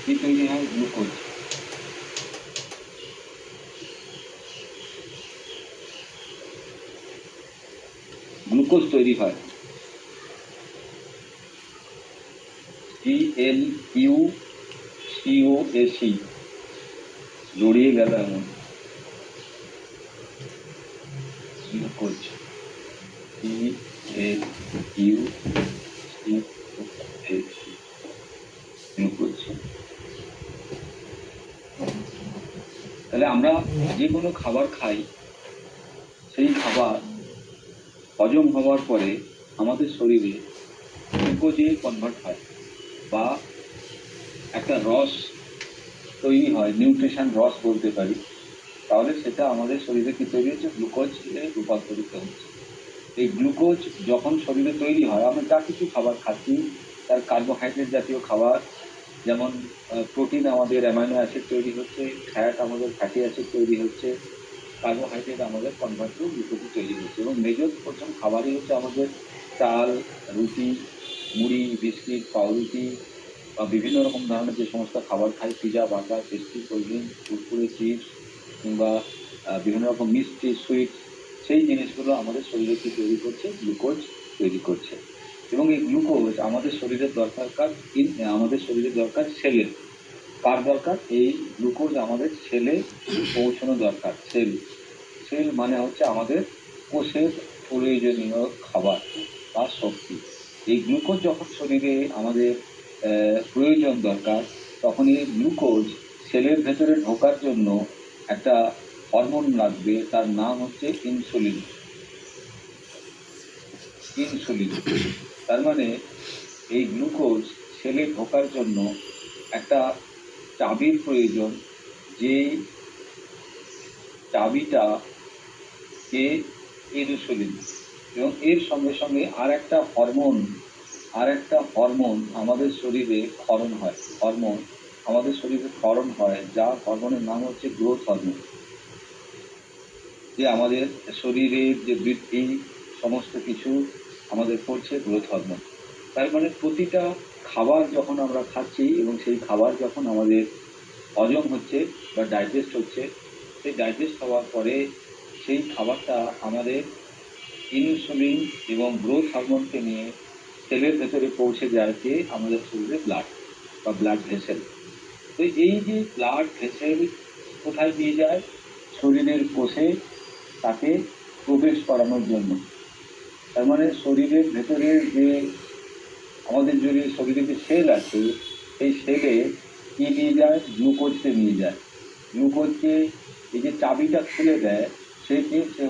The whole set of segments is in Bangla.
কি তৈরি হয়? গ্লুকোজ। গ্লুকোজ তৈরি হয়। GLUCOAC জড়িয়ে গেল এমন গ্লুকোজ। গ্লুকোজ। তাহলে আমরা যে কোনো খাবার খাই, সেই খাবার হজম হওয়ার পরে আমাদের শরীরে গ্লুকোজে কনভার্ট হয় বা একটা রস তৈরি হয়, নিউট্রিশন রস বলতে পারি। তাহলে সেটা আমাদের শরীরে কি তৈরি হচ্ছে? গ্লুকোজে রূপান্তরিত হচ্ছে। এই গ্লুকোজ যখন শরীরে তৈরি হয়, আমরা যা কিছু খাবার খাচ্ছি তার কার্বোহাইড্রেট জাতীয় খাবার, যেমন প্রোটিন আমাদের অ্যামাইনো অ্যাসিড তৈরি হচ্ছে, ফ্যাট আমাদের ফ্যাটি অ্যাসিড তৈরি হচ্ছে, কার্বোহাইড্রেট আমাদের কনভার্ট করে গ্লুকোজ তৈরি হচ্ছে। এবং মেজর প্রথম খাবারই হচ্ছে আমাদের চাল, রুটি, মুড়ি, বিস্কিট, পাউরুটি বা বিভিন্ন রকম ধরনের যে সমস্ত খাবার খাই, pizza, burger, pastry, cold drink, Kurkure, chips কিংবা বিভিন্ন রকম মিষ্টি, সুইট, সেই জিনিসগুলো আমাদের শরীরে কি তৈরি করছে? গ্লুকোজ তৈরি করছে। এবং এই গ্লুকোজ আমাদের শরীরের আমাদের শরীরের দরকার সেলের। কার দরকার? এই গ্লুকোজ আমাদের সেলে পৌঁছানো দরকার। সেল মানে হচ্ছে আমাদের কোষের প্রয়োজনীয় খাবার বা শক্তি। এই গ্লুকোজ যখন শরীরে আমাদের প্রয়োজন দরকার, তখন এই গ্লুকোজ সেলের ভেতরে ঢোকার জন্য একটা হরমোন লাগবে, তার নাম হচ্ছে ইনসুলিন। তার মানে এই গ্লুকোজ সেলে ঢোকার জন্য একটা চাবির প্রয়োজন, যে চাবিটা কে? ইনসুলিন। এবং এর সঙ্গে সঙ্গে আর একটা হরমোন আমাদের শরীরে ক্ষরণ হয়, যার হরমোনের নাম হচ্ছে গ্রোথ হরমোন। যে আমাদের শরীরের যে বৃদ্ধি সমস্ত কিছু আমাদের করছে গ্রোথ হরমোন। তার মানে প্রতিটা খাবার যখন আমরা খাচ্ছি এবং সেই খাবার যখন আমাদের হজম হচ্ছে বা ডাইজেস্ট হচ্ছে, সেই ডাইজেস্ট হওয়ার পরে সেই খাবারটা আমাদের ইনসুলিন এবং গ্রোথ হরমোনকে নিয়ে সেলের ভেতরে পৌঁছে যায় যে আমাদের শরীরে ব্লাড বা ব্লাড ভেসেল। তো এই যে ব্লাড ভেসেল কোথায় নিয়ে যায়? শরীরের কোষে তাকে প্রবেশ করানোর জন্য। তার মানে শরীরের ভেতরে যে আমাদের যদি শরীরে যে সেল আছে, সেই সেলে কি নিয়ে যায়? গ্লুকোজকে নিয়ে যায়। গ্লুকোজকে এই যে চাবিটা খুলে দেয়, সে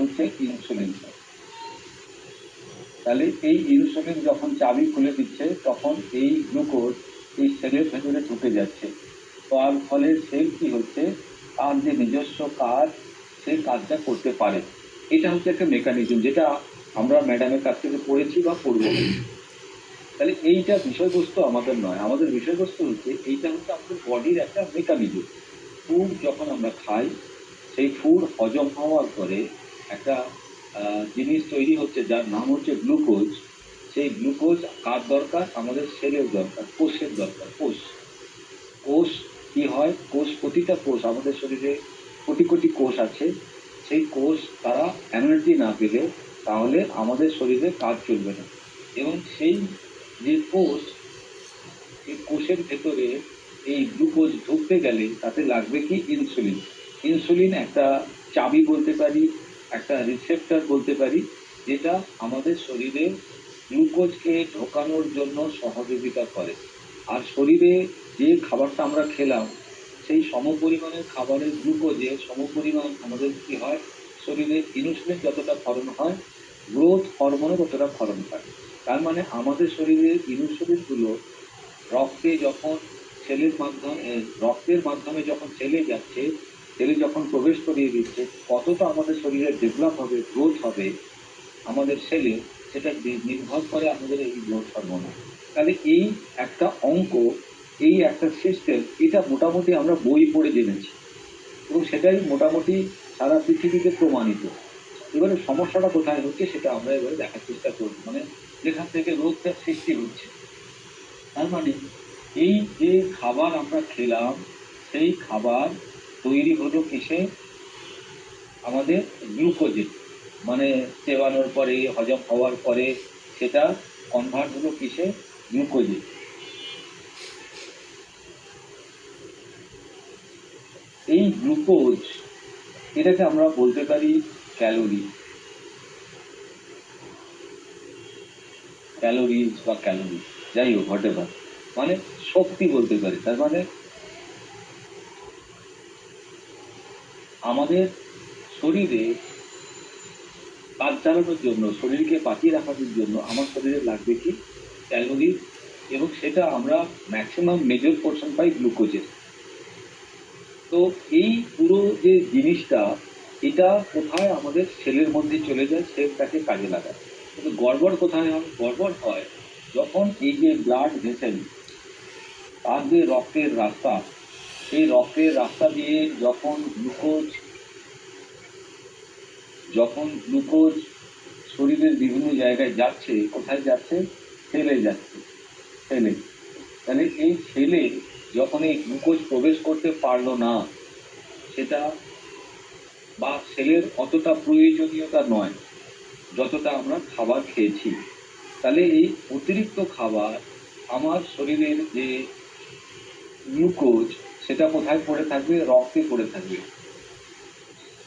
হচ্ছে ইনসুলিন। তাহলে এই ইনসুলিন যখন চাবি খুলে দিচ্ছে, তখন এই গ্লুকোজ এই সেলের ভেতরে ঢুকে যাচ্ছে। তার ফলে সেল কি হচ্ছে? তার যে নিজস্ব কাজ, সেই কাজটা করতে পারে। এটা হচ্ছে একটা মেকানিজম, যেটা আমরা ম্যাডামের কাছ থেকে পড়েছি বা পড়ব। তাহলে এইটা বিষয়বস্তু আমাদের নয়, আমাদের বিষয়বস্তু হচ্ছে এইটা হচ্ছে আমাদের বডির একটা মেকানিজম। ফুড যখন আমরা খাই, সেই ফুড হজম হওয়ার পরে একটা জিনিস তৈরি হচ্ছে, যার নাম হচ্ছে গ্লুকোজ। সেই গ্লুকোজ কার দরকার? আমাদের সেলের দরকার, কোষের দরকার। কোষ কি হয়? প্রতিটা কোষ আমাদের শরীরে কোটি কোটি কোষ আছে। সেই কোষ তারা এনার্জি না পেলে তাহলে আমাদের শরীরে কাজ চলবে না। এবং সেই যে কোষ, এই কোষের ভেতরে এই গ্লুকোজ ঢুকতে গেলে তাতে লাগবে কি? ইনসুলিন। ইনসুলিন একটা চাবি বলতে পারি, একটা রিসেপ্টর বলতে পারি, যেটা আমাদের শরীরে গ্লুকোজকে ঢোকানোর জন্য সহযোগিতা করে। আর শরীরে যে খাবারটা আমরা খেলাম, সেই সমপরিমাণের খাবারের গ্লুকোজে সমপরিমাণ আমাদের কি হয়? শরীরে ইনসুলিন যতটা ক্ষরণ হয়, গ্রোথ হরমোনও ততটা ক্ষরণ হয়। তার মানে আমাদের শরীরের ইনসুলিনগুলো রক্তের মাধ্যমে যখন সেলে যাচ্ছে, সেলে যখন প্রবেশ করিয়ে দিচ্ছে, কতটা আমাদের শরীরে ডেভেলপ হবে, গ্রোথ হবে আমাদের সেলে, সেটা নির্ভর করে আমাদের এই গ্রোথ হরমোনে। তাহলে এই একটা অঙ্ক, এই একটা সিস্টেম, এটা মোটামুটি আমরা বই পড়ে জেনেছি এবং সেটাই মোটামুটি সারা পৃথিবীতে প্রমাণিত। এবারে সমস্যাটা কোথায় হচ্ছে সেটা আমরা এবারে দেখার চেষ্টা করব। মানে যেখান থেকে রোগটা সৃষ্টি হচ্ছে। তার মানে এই যে খাবার আমরা খেলাম সেই খাবার তৈরি হলো কিসে? আমাদের গ্লুকোজে, মানে চেবানোর পরে হজম হওয়ার পরে সেটা কনভার্ট হলো কিসে? গ্লুকোজে। এই গ্লুকোজ, এটাকে আমরা বলতে পারি ক্যালোরি, ক্যালোরিজ বা ক্যালোরি, যাই হোক হোয়াটএভার, মানে শক্তি বলতে পারি। তার মানে আমাদের শরীরে কাজ চালানোর জন্য, শরীরকে বাঁচিয়ে রাখার জন্য আমার শরীরে লাগবে কি? ক্যালোরি, এবং সেটা আমরা ম্যাক্সিমাম মেজর পোর্শন পাই গ্লুকোজের। তো এই পুরো যে জিনিসটা, এটা কোথায়? আমাদের সেলের মধ্যে চলে যায়, সেল তাকে কাজে লাগায়। কিন্তু গড়বড় কোথায় হয়? গড়বড় হয় যখন এই যে ব্লাড ভেসেল, তার যে রক্তের রাস্তা, সেই রক্তের রাস্তা দিয়ে যখন গ্লুকোজ শরীরের বিভিন্ন জায়গায় যাচ্ছে, কোথায় যাচ্ছে? সেলে যাচ্ছে, সেলে। তাহলে এই সেলে যখন এই গ্লুকোজ প্রবেশ করতে পারলো না, সেটা বা সেলের অতটা প্রয়োজনীয়তা নয় যতটা আমরা খাবার খেয়েছি, তাহলে এই অতিরিক্ত খাবার আমার শরীরের যে গ্লুকোজ, সেটা কোথায় পড়ে থাকবে? রক্তে পড়ে থাকবে।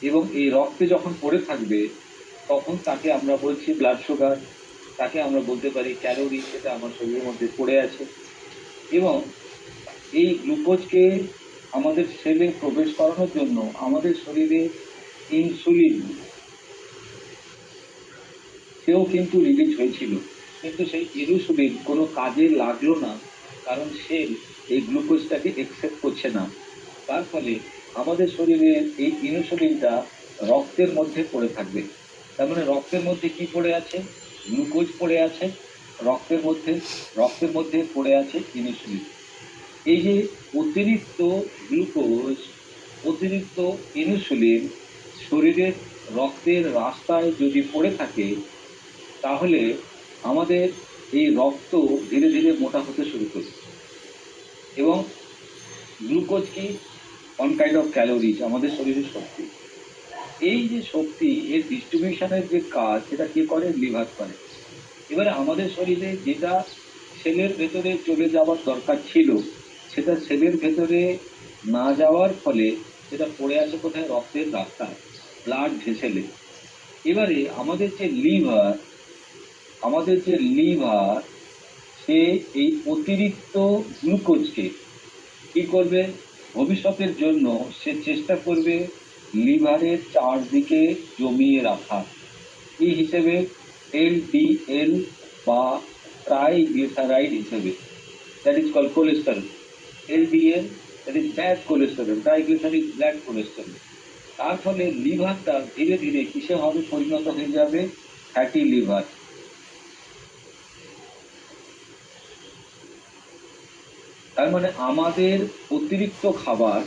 এবং এই রক্তে যখন পড়ে থাকবে তখন তাকে আমরা বলছি ব্লাড সুগার, তাকে আমরা বলতে পারি ক্যালোরি, সেটা আমার শরীরের মধ্যে পড়ে আছে। এবং এই গ্লুকোজকে আমাদের সেলে প্রবেশ করানোর জন্য আমাদের শরীরে ইনসুলিন, সেও কিন্তু রিলিজ হয়েছিল, কিন্তু সেই ইনসুলিন কোনো কাজে লাগলো না, কারণ সেল এই গ্লুকোজটাকে অ্যাকসেপ্ট করছে না। তার ফলে আমাদের শরীরে এই ইনসুলিনটা রক্তের মধ্যে পড়ে থাকবে। তার মানে রক্তের মধ্যে কি পড়ে আছে? গ্লুকোজ পড়ে আছে রক্তের মধ্যে পড়ে আছে ইনসুলিন। এই যে অতিরিক্ত গ্লুকোজ, অতিরিক্ত ইনসুলিন শরীরের রক্তের রাস্তায় যদি পড়ে থাকে, তাহলে আমাদের এই রক্ত ধীরে ধীরে মোটা হতে শুরু করবে। এবং গ্লুকোজ কি? ওয়ান কাইন্ড অফ ক্যালোরিজ, আমাদের শরীরের শক্তি। এই যে শক্তি, এর ডিস্ট্রিবিউশনের যে কাজ, সেটা কে করে? লিভার করে। এবারে আমাদের শরীরে যেটা সেলের ভেতরে চলে যাওয়ার দরকার ছিল, সেটা সেলের ভেতরে না যাওয়ার ফলে সেটা পড়ে আছে কোথায়? রক্তের রাস্তায়, ব্লাড ভেসেলে। এবারে আমাদের যে লিভার সে এই অতিরিক্ত গ্লুকোজকে কি করবে? ভবিষ্যতের জন্য সে চেষ্টা করবে লিভারের চারদিকে জমিয়ে রাখা, কি হিসেবে? এলডিএল বা ট্রাইগ্লিসারাইড হিসেবে, that is call cholesterol. LDL, that is bad cholesterol, triglyceride bad cholesterol. তার ফলে লিভারটা ধীরে ধীরে কিসে হবে? পরিণত হয়ে যাবে ফ্যাটি লিভার। তার মানে আমাদের অতিরিক্ত খাবার,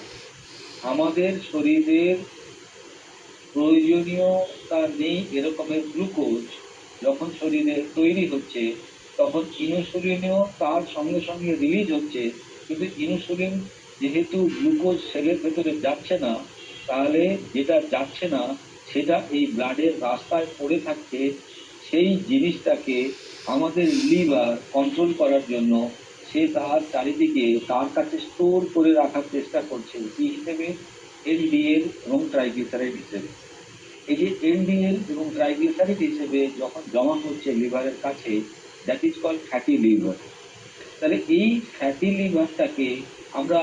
আমাদের শরীরের প্রয়োজনীয়তা নেই এরকমের গ্লুকোজ যখন শরীরে তৈরি হচ্ছে, তখন ইনসুলিনও তার সঙ্গে সঙ্গে রিলিজ হচ্ছে। কিন্তু ইনসুলিন যেহেতু গ্লুকোজ সেলের ভেতরে যাচ্ছে না, তাহলে যেটা যাচ্ছে না সেটা এই ব্লাডের রাস্তায় পড়ে থাকছে। সেই জিনিসটাকে আমাদের লিভার কন্ট্রোল করার জন্য সে তার চারিদিকে তার কাছে স্টোর করে রাখার চেষ্টা করছে, কি হিসেবে? এলডিএল এবং ট্রাইগ্লিসারাইড হিসেবে। এই যে এলডিএল এবং ট্রাইগ্লিসারাইড হিসেবে যখন জমা হচ্ছে লিভারের কাছে, that is call fatty liver. তাহলে এই ফ্যাটি লিভারটাকে আমরা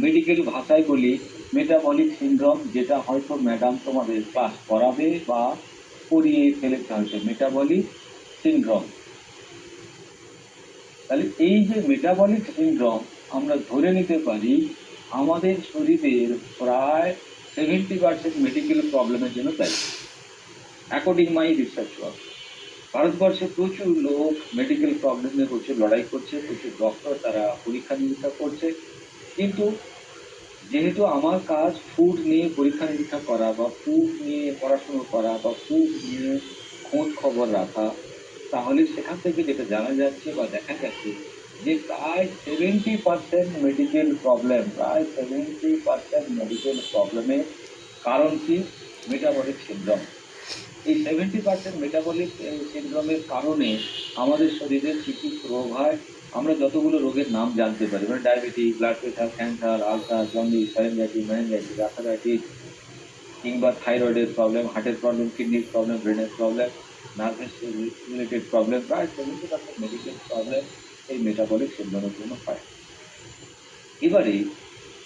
মেডিকেল ভাষায় বলি মেটাবলিক সিনড্রোম, যেটা হয়তো ম্যাডাম তোমাদের ক্লাস করাবে বা পড়িয়ে ফেলেছে হয়তো, মেটাবলিক সিনড্রোম। তাহলে এই যে মেটাবলিক সিনড্রোম, আমরা ধরে নিতে পারি আমাদের শরীরের প্রায় 70% মেডিকেল প্রবলেমের জন্য দায়ী, অ্যাকর্ডিং মাই রিসার্চ ওয়ার্ক। ভারতবর্ষে প্রচুর লোক মেডিকেল প্রবলেম নিয়ে প্রচুর লড়াই করছে, প্রচুর ডক্টর তারা পরীক্ষা নিরীক্ষা করছে। কিন্তু যেহেতু আমার কাজ ফুড নিয়ে পরীক্ষা নিরীক্ষা করা বা ফুড নিয়ে পড়াশুনো করা বা ফুড নিয়ে খোঁজ খবর রাখা, তাহলে সেখান থেকে যেটা জানা যাচ্ছে বা দেখা যাচ্ছে, যে প্রায় 70% মেডিকেল প্রবলেম, প্রায় 70% মেডিকেল প্রবলেমের কারণ কি? Metabolic syndrome. এই 70% মেটাবলিক সিনড্রোমের কারণে আমাদের শরীরে কী কী রোগ হয়, আমরা যতগুলো রোগের নাম জানতে পারি, মানে diabetes, blood pressure, cancer, ulcer, jaundice, meningitis, arthritis, কিংবা থাইরয়েডের প্রবলেম, হার্টের প্রবলেম, কিডনির প্রবলেম, ব্রেনের প্রবলেম, নার্ভাস রিলেটেড প্রবলেম, প্রায় 70% মেডিকেল প্রবলেম এই মেটাবলিক সিনড্রোমের জন্য হয়। এবারে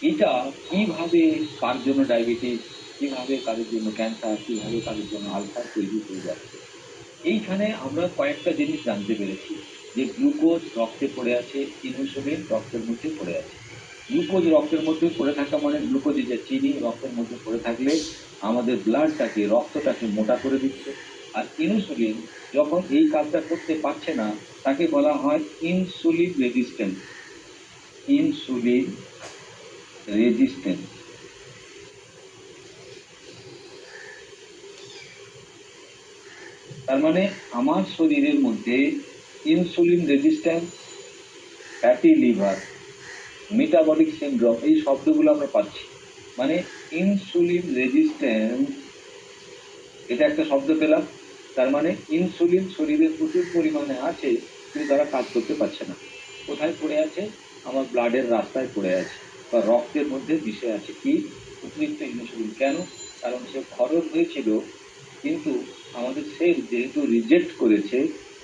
এটা কিভাবে কার জন্য ডায়াবেটিস, কিভাবে কারোর জন্য ক্যান্সার, কিভাবে কারোর জন্য আলসার তৈরি হয়ে যাচ্ছে, এইখানে আমরা কয়েকটা জিনিস জানতে পেরেছি। যে গ্লুকোজ রক্তে পড়ে আছে, ইনসুলিন রক্তের মধ্যে পড়ে আছে। গ্লুকোজ রক্তের মধ্যে পড়ে থাকা মানে গ্লুকোজ যে চিনি রক্তের মধ্যে পড়ে থাকলে আমাদের ব্লাডটাকে, রক্তটাকে মোটা করে দিচ্ছে। আর ইনসুলিন যখন এই কাজটা করতে পারছে না, তাকে বলা হয় ইনসুলিন রেজিস্ট্যান্স। Insulin resistance. তার মানে আমার শরীরের মধ্যে insulin resistance, fatty liver, metabolic syndrome, এই শব্দগুলো আমরা পাচ্ছি। মানে ইনসুলিন রেজিস্ট্যান্স, এটা একটা শব্দ পেলাম। তার মানে ইনসুলিন শরীরে প্রচুর পরিমাণে আছে, কিন্তু তারা কাজ করতে পারছে না। কোথায় পড়ে আছে? আমার ব্লাডের রাস্তায় পড়ে আছে, বা রক্তের মধ্যে মিশে আছে কি? অতিরিক্ত ইনসুলিন। কেন? কারণ সে খরচ হয়েছিল, কিন্তু আমাদের সেল যেহেতু রিজেক্ট করেছে,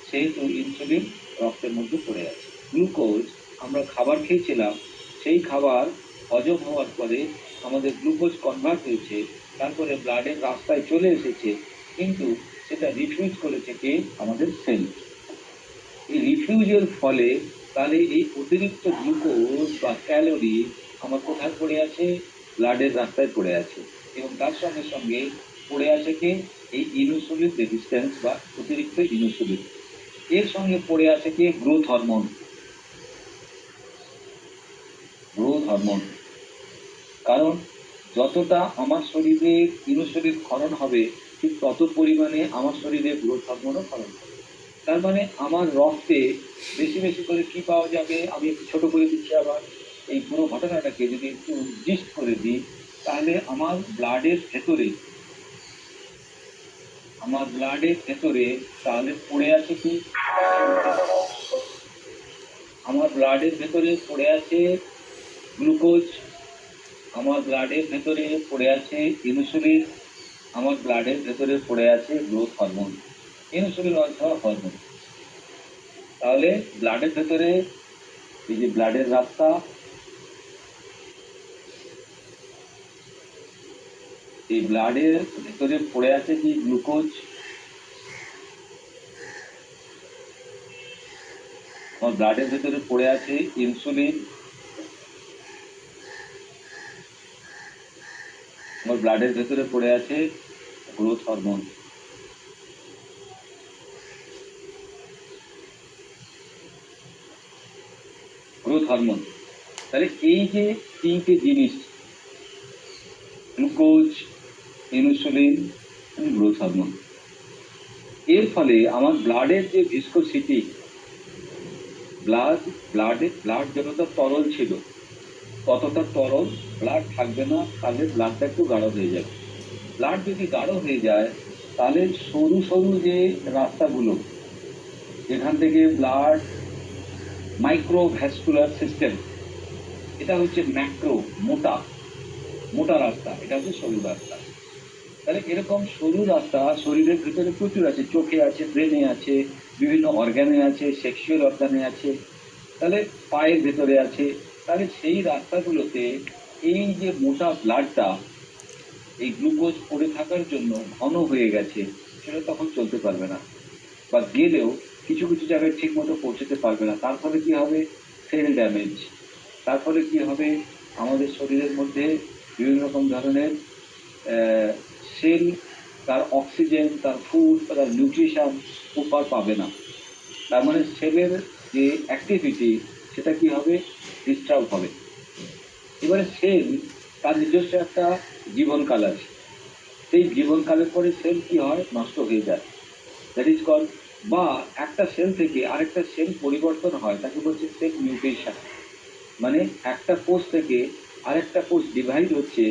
সেহেতু ইনসুলিন রক্তের মধ্যে পড়ে আছে। গ্লুকোজ, আমরা খাবার খেয়েছিলাম, সেই খাবার হজম হওয়ার পরে আমাদের গ্লুকোজ কনভার্ট হয়েছে, তারপরে ব্লাডের রাস্তায় চলে এসেছে, কিন্তু সেটা রিফিউজ করেছে কে? আমাদের সেল। এই রিফিউজের ফলে তাহলে এই অতিরিক্ত গ্লুকোজ বা ক্যালোরি আমার কোথায় পড়ে আছে? ব্লাডের রাস্তায় পড়ে আছে। এবং তার সঙ্গে সঙ্গে পড়ে আছে কি? এই ইনসুলিন রেজিস্ট্যান্স বা অতিরিক্ত ইনসুলিন। এর সঙ্গে পড়ে আছে কি? Growth hormone. গ্রোথ হরমোন, কারণ যতটা আমার শরীরে ইনসুলিন ক্ষরণ হবে, ঠিক তত পরিমাণে আমার শরীরে গ্রোথ হরমোনও ক্ষরণ হবে। তার মানে আমার রক্তে বেশি বেশি করে কি পাওয়া যাবে? আমি একটু ছোট করে দিচ্ছি আবার। এই পুরো ঘটনাটাকে যদি একটু জিস্ট করে দিই, তাহলে আমার ব্লাডের ভেতরে, তাহলে পড়ে আছে কি? আমার ব্লাডের ভেতরে পড়ে আছে গ্লুকোজ, আমার ব্লাডের ভেতরে পড়ে আছে ইনসুলিন, আমার ব্লাডের ভেতরে পড়ে আছে গ্রোথ হরমোন। ইনসুলিন অর্থ হরমোন। তাহলে ব্লাডের ভেতরে, এই যে ব্লাডের রাস্তা, এই ব্লাডের ভেতরে পড়ে আছে কি? গ্লুকোজ। আমার ব্লাডের ভেতরে পড়ে আছে ইনসুলিন, আমার ব্লাডের ভেতরে পড়ে আছে গ্রোথ হরমোন। Growth hormone. তাহলে এই যে তিনটে জিনিস, গ্লুকোজ, ইনসুলিন, গ্রোথ হরমোন, এর ফলে আমার ব্লাডের যে ভিসকোসিটি, ব্লাড যতটা তরল ছিল ততটা তরল ব্লাড থাকবে না, তাহলে ব্লাডটা একটু গাঢ় হয়ে যাবে। ব্লাড যদি গাঢ় হয়ে যায়, তাহলে সরু সরু যে রাস্তাগুলো, যেখান থেকে ব্লাড, মাইক্রোভ্যাসকুলার সিস্টেম, এটা হচ্ছে ম্যাক্রো, মোটা মোটা রাস্তা, এটা হচ্ছে সরু রাস্তা। তাহলে এরকম সরু রাস্তা শরীরের ভিতরে প্রচুর আছে, চোখে আছে, ব্রেনে আছে, বিভিন্ন অর্গানে আছে, সেক্সুয়াল অর্গানে আছে, তাহলে পায়ের ভেতরে আছে। তাহলে সেই রাস্তাগুলোতে এই যে মোটা ব্লাডটা, এই গ্লুকোজ পড়ে থাকার জন্য ঘন হয়ে গেছে, সেটা তখন চলতে পারবে না, বা গেলেও কিছু কিছু জায়গায় ঠিক মতো পৌঁছতে পারবে না। তার ফলে কি হবে? Sell damage. তার ফলে কি হবে? আমাদের শরীরের মধ্যে বিভিন্ন রকম ধরনের সেল তার অক্সিজেন, তার ফুড, তার নিউট্রিশন প্রপার পাবে না। তার মানে সেলের যে অ্যাক্টিভিটি, সেটা কি হবে? ডিস্টার্ব হবে। এবারে সেল তার নিজস্ব একটা জীবনকাল আছে, সেই জীবনকালের পরে সেল কি হয়? নষ্ট হয়ে যায়। দ্যাট ইজ কল্ড বা একটা সেল থেকে আরেকটা সেল পরিবর্তন হয় তাকে বলছে সেল মিউটেশন। মানে একটা কোষ থেকে আরেকটা কোষ ডিভাইড হচ্ছে,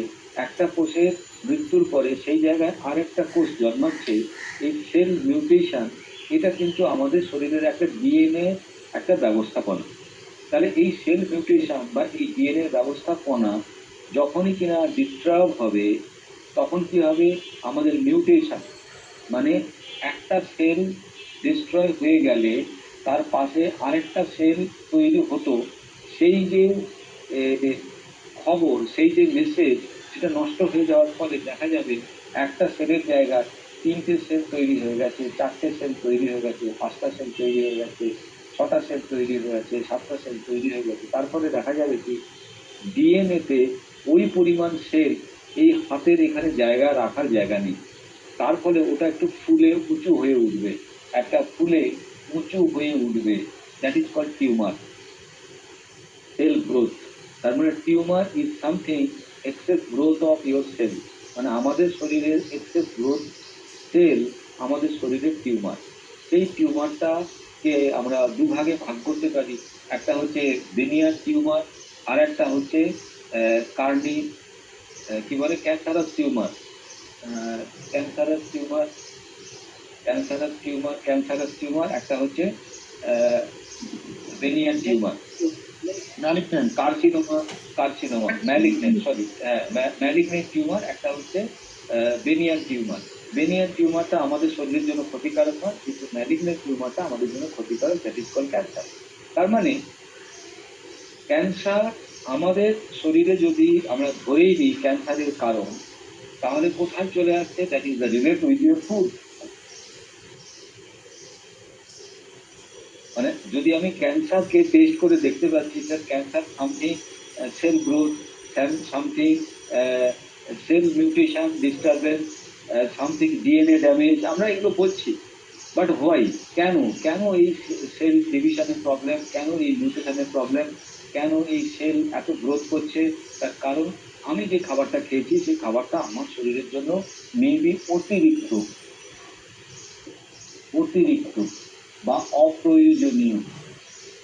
একটা কোষের মৃত্যুর পরে সেই জায়গায় আরেকটা কোষ জন্মাচ্ছে। এই সেল মিউটেশন এটা কিন্তু আমাদের শরীরের একটা ডিএনএ একটা ব্যবস্থাপনা। তাহলে এই সেল মিউটেশন বা এই ডিএনএ ব্যবস্থাপনা যখনই কিনা ডিস্টার্ব হবে, তখন কি হবে, আমাদের মিউটেশন মানে একটা সেল ডিস্ট্রয় হয়ে গেলে তার পাশে আরেকটা সেল তৈরি হতো, সেই যে এ, খবর, সেই যে মেসেজ, সেটা নষ্ট হয়ে যাওয়ার ফলে দেখা যাবে একটা সেলের জায়গায় 3টে সেল তৈরি হয়ে গেছে, 4টে সেল তৈরি হয়ে গেছে, 5টা সেল তৈরি হয়ে গেছে, 6টা সেল তৈরি হয়ে গেছে, 7টা সেল তৈরি হয়ে গেছে। তারপরে দেখা যাবে কি ডিএনএতে ওই পরিমাণ সেল এই হাতের এখানে জায়গা রাখার জায়গা নেই। তার ফলে ওটা একটু ফুলে উঁচু হয়ে উঠবে, একটা ফুলে উঁচু হয়ে উঠবে, that is called tumour, cell growth. তার মানে tumour is something excess growth of your cell, মানে আমাদের শরীরের এক্সেস গ্রোথ সেল আমাদের শরীরের টিউমার। সেই টিউমারটাকে আমরা দুভাগে ভাগ করতে পারি, একটা হচ্ছে বেনিয়ার টিউমার, আর একটা হচ্ছে কার্নি কি বলে cancerous tumour, cancerous tumour, cancerous tumour একটা হচ্ছে banyan tumour, malignant carcinoma, malignant, sorry, malignant tumour একটা হচ্ছে বেনিয়ান টিউমার। বেনিয়ান টিউমারটা আমাদের শরীরের জন্য ক্ষতিকারক হয়, কিন্তু ম্যালিগন্যান্ট টিউমারটা আমাদের জন্য ক্ষতিকারক, দ্যাট ইজ কল্ড ক্যান্সার। তার মানে ক্যান্সার আমাদের শরীরে যদি আমরা ধরেই নিই ক্যান্সারের কারণ, তাহলে কোথায় চলে আসছে, that is the relate with your food. মানে যদি আমি ক্যান্সারকে টেস্ট করে দেখতে পাচ্ছি sir cancer something cell growth, something cell mutation disturbance, something DNA damage, আমরা এগুলো বলছি, বাট হোয়াই, কেন কেন এই সেল ডিভিশনের প্রবলেম, কেন এই মিউটেশনের প্রবলেম, কেন এই সেল এত গ্রোথ করছে, তার কারণ আমি যে খাবারটা খেয়েছি সেই খাবারটা আমার শরীরের জন্য মেবি অতিরিক্ত, অতিরিক্ত বা অপ্রয়োজনীয়।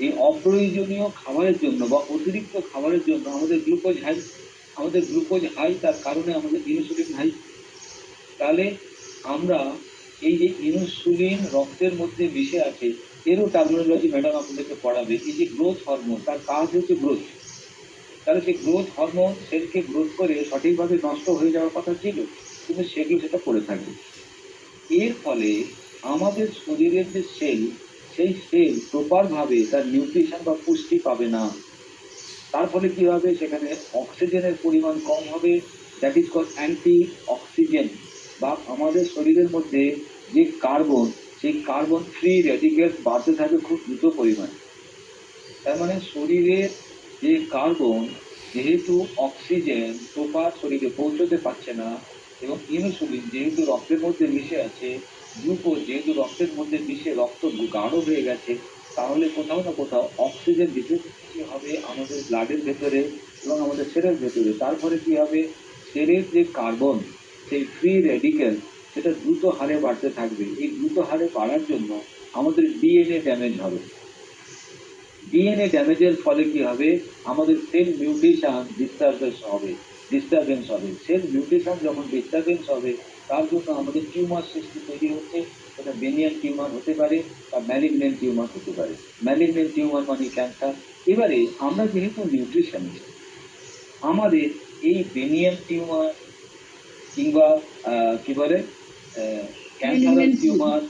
এই অপ্রয়োজনীয় খাবারের জন্য বা অতিরিক্ত খাবারের জন্য আমাদের গ্লুকোজ হাই, তার কারণে আমাদের ইনসুলিন হাই। তাহলে আমরা এই যে ইনসুলিন রক্তের মধ্যে মিশে আছে, এরও টার্মিনোলজি ম্যাডাম আপনাদেরকে পড়াবে। এই যে গ্রোথ হরমোন, তার কাজ হচ্ছে গ্রোথ। তাহলে সেই গ্রোথ হরমোন সেলকে গ্রোথ করে সঠিকভাবে নষ্ট হয়ে যাওয়ার কথা ছিল, কিন্তু সেগুলো সেটা করে থাকবে। এর ফলে আমাদের শরীরের যে সেল, সেই সেল প্রপারভাবে তার নিউট্রিশন বা পুষ্টি পাবে না। তার ফলে কি হবে, সেখানে অক্সিজেনের পরিমাণ কম হবে, that is called anti oxygen. বা আমাদের শরীরের মধ্যে যে কার্বন, সেই কার্বন ফ্রি রেডিকেলস বাড়তে থাকবে খুব দ্রুত পরিমাণে। তার মানে শরীরের যে কার্বন, যেহেতু অক্সিজেন প্রপার শরীরে পৌঁছতে পারছে না, এবং ইনসুলিন যেহেতু রক্তের মধ্যে মিশে আছে, গ্লুকোজ যেহেতু রক্তের মধ্যে মিশে রক্ত গাঢ় হয়ে গেছে, তাহলে কোথাও না কোথাও অক্সিজেন ডিফিসিয়েন্সি হবে আমাদের ব্লাডের ভেতরে এবং আমাদের সেলের ভেতরে। তারপরে কি হবে, সেলের যে কার্বন, সেই ফ্রি রেডিকেল, সেটা দ্রুত হারে বাড়তে থাকবে। এই দ্রুত হারে বাড়ার জন্য আমাদের ডিএনএ ড্যামেজ হবে। ডিএনএ ড্যামেজের ফলে কি হবে, আমাদের সেল মিউটেশন ডিস্টারবেন্স হবে। সেল মিউটেশন যখন ডিস্টারবেন্স হবে, তার জন্য আমাদের টিউমার সৃষ্টি তৈরি হচ্ছে। সেটা বেনিয়ান টিউমার হতে পারে বা ম্যালিগন্যান্ট টিউমার হতে পারে। ম্যালিগন্যান্ট টিউমার মানে ক্যান্সার। এবারে আমরা যেহেতু নিউট্রিশনিস্ট, আমাদের এই বেনিয়ান টিউমার কিংবা কি বলে ক্যান্সারাস টিউমার,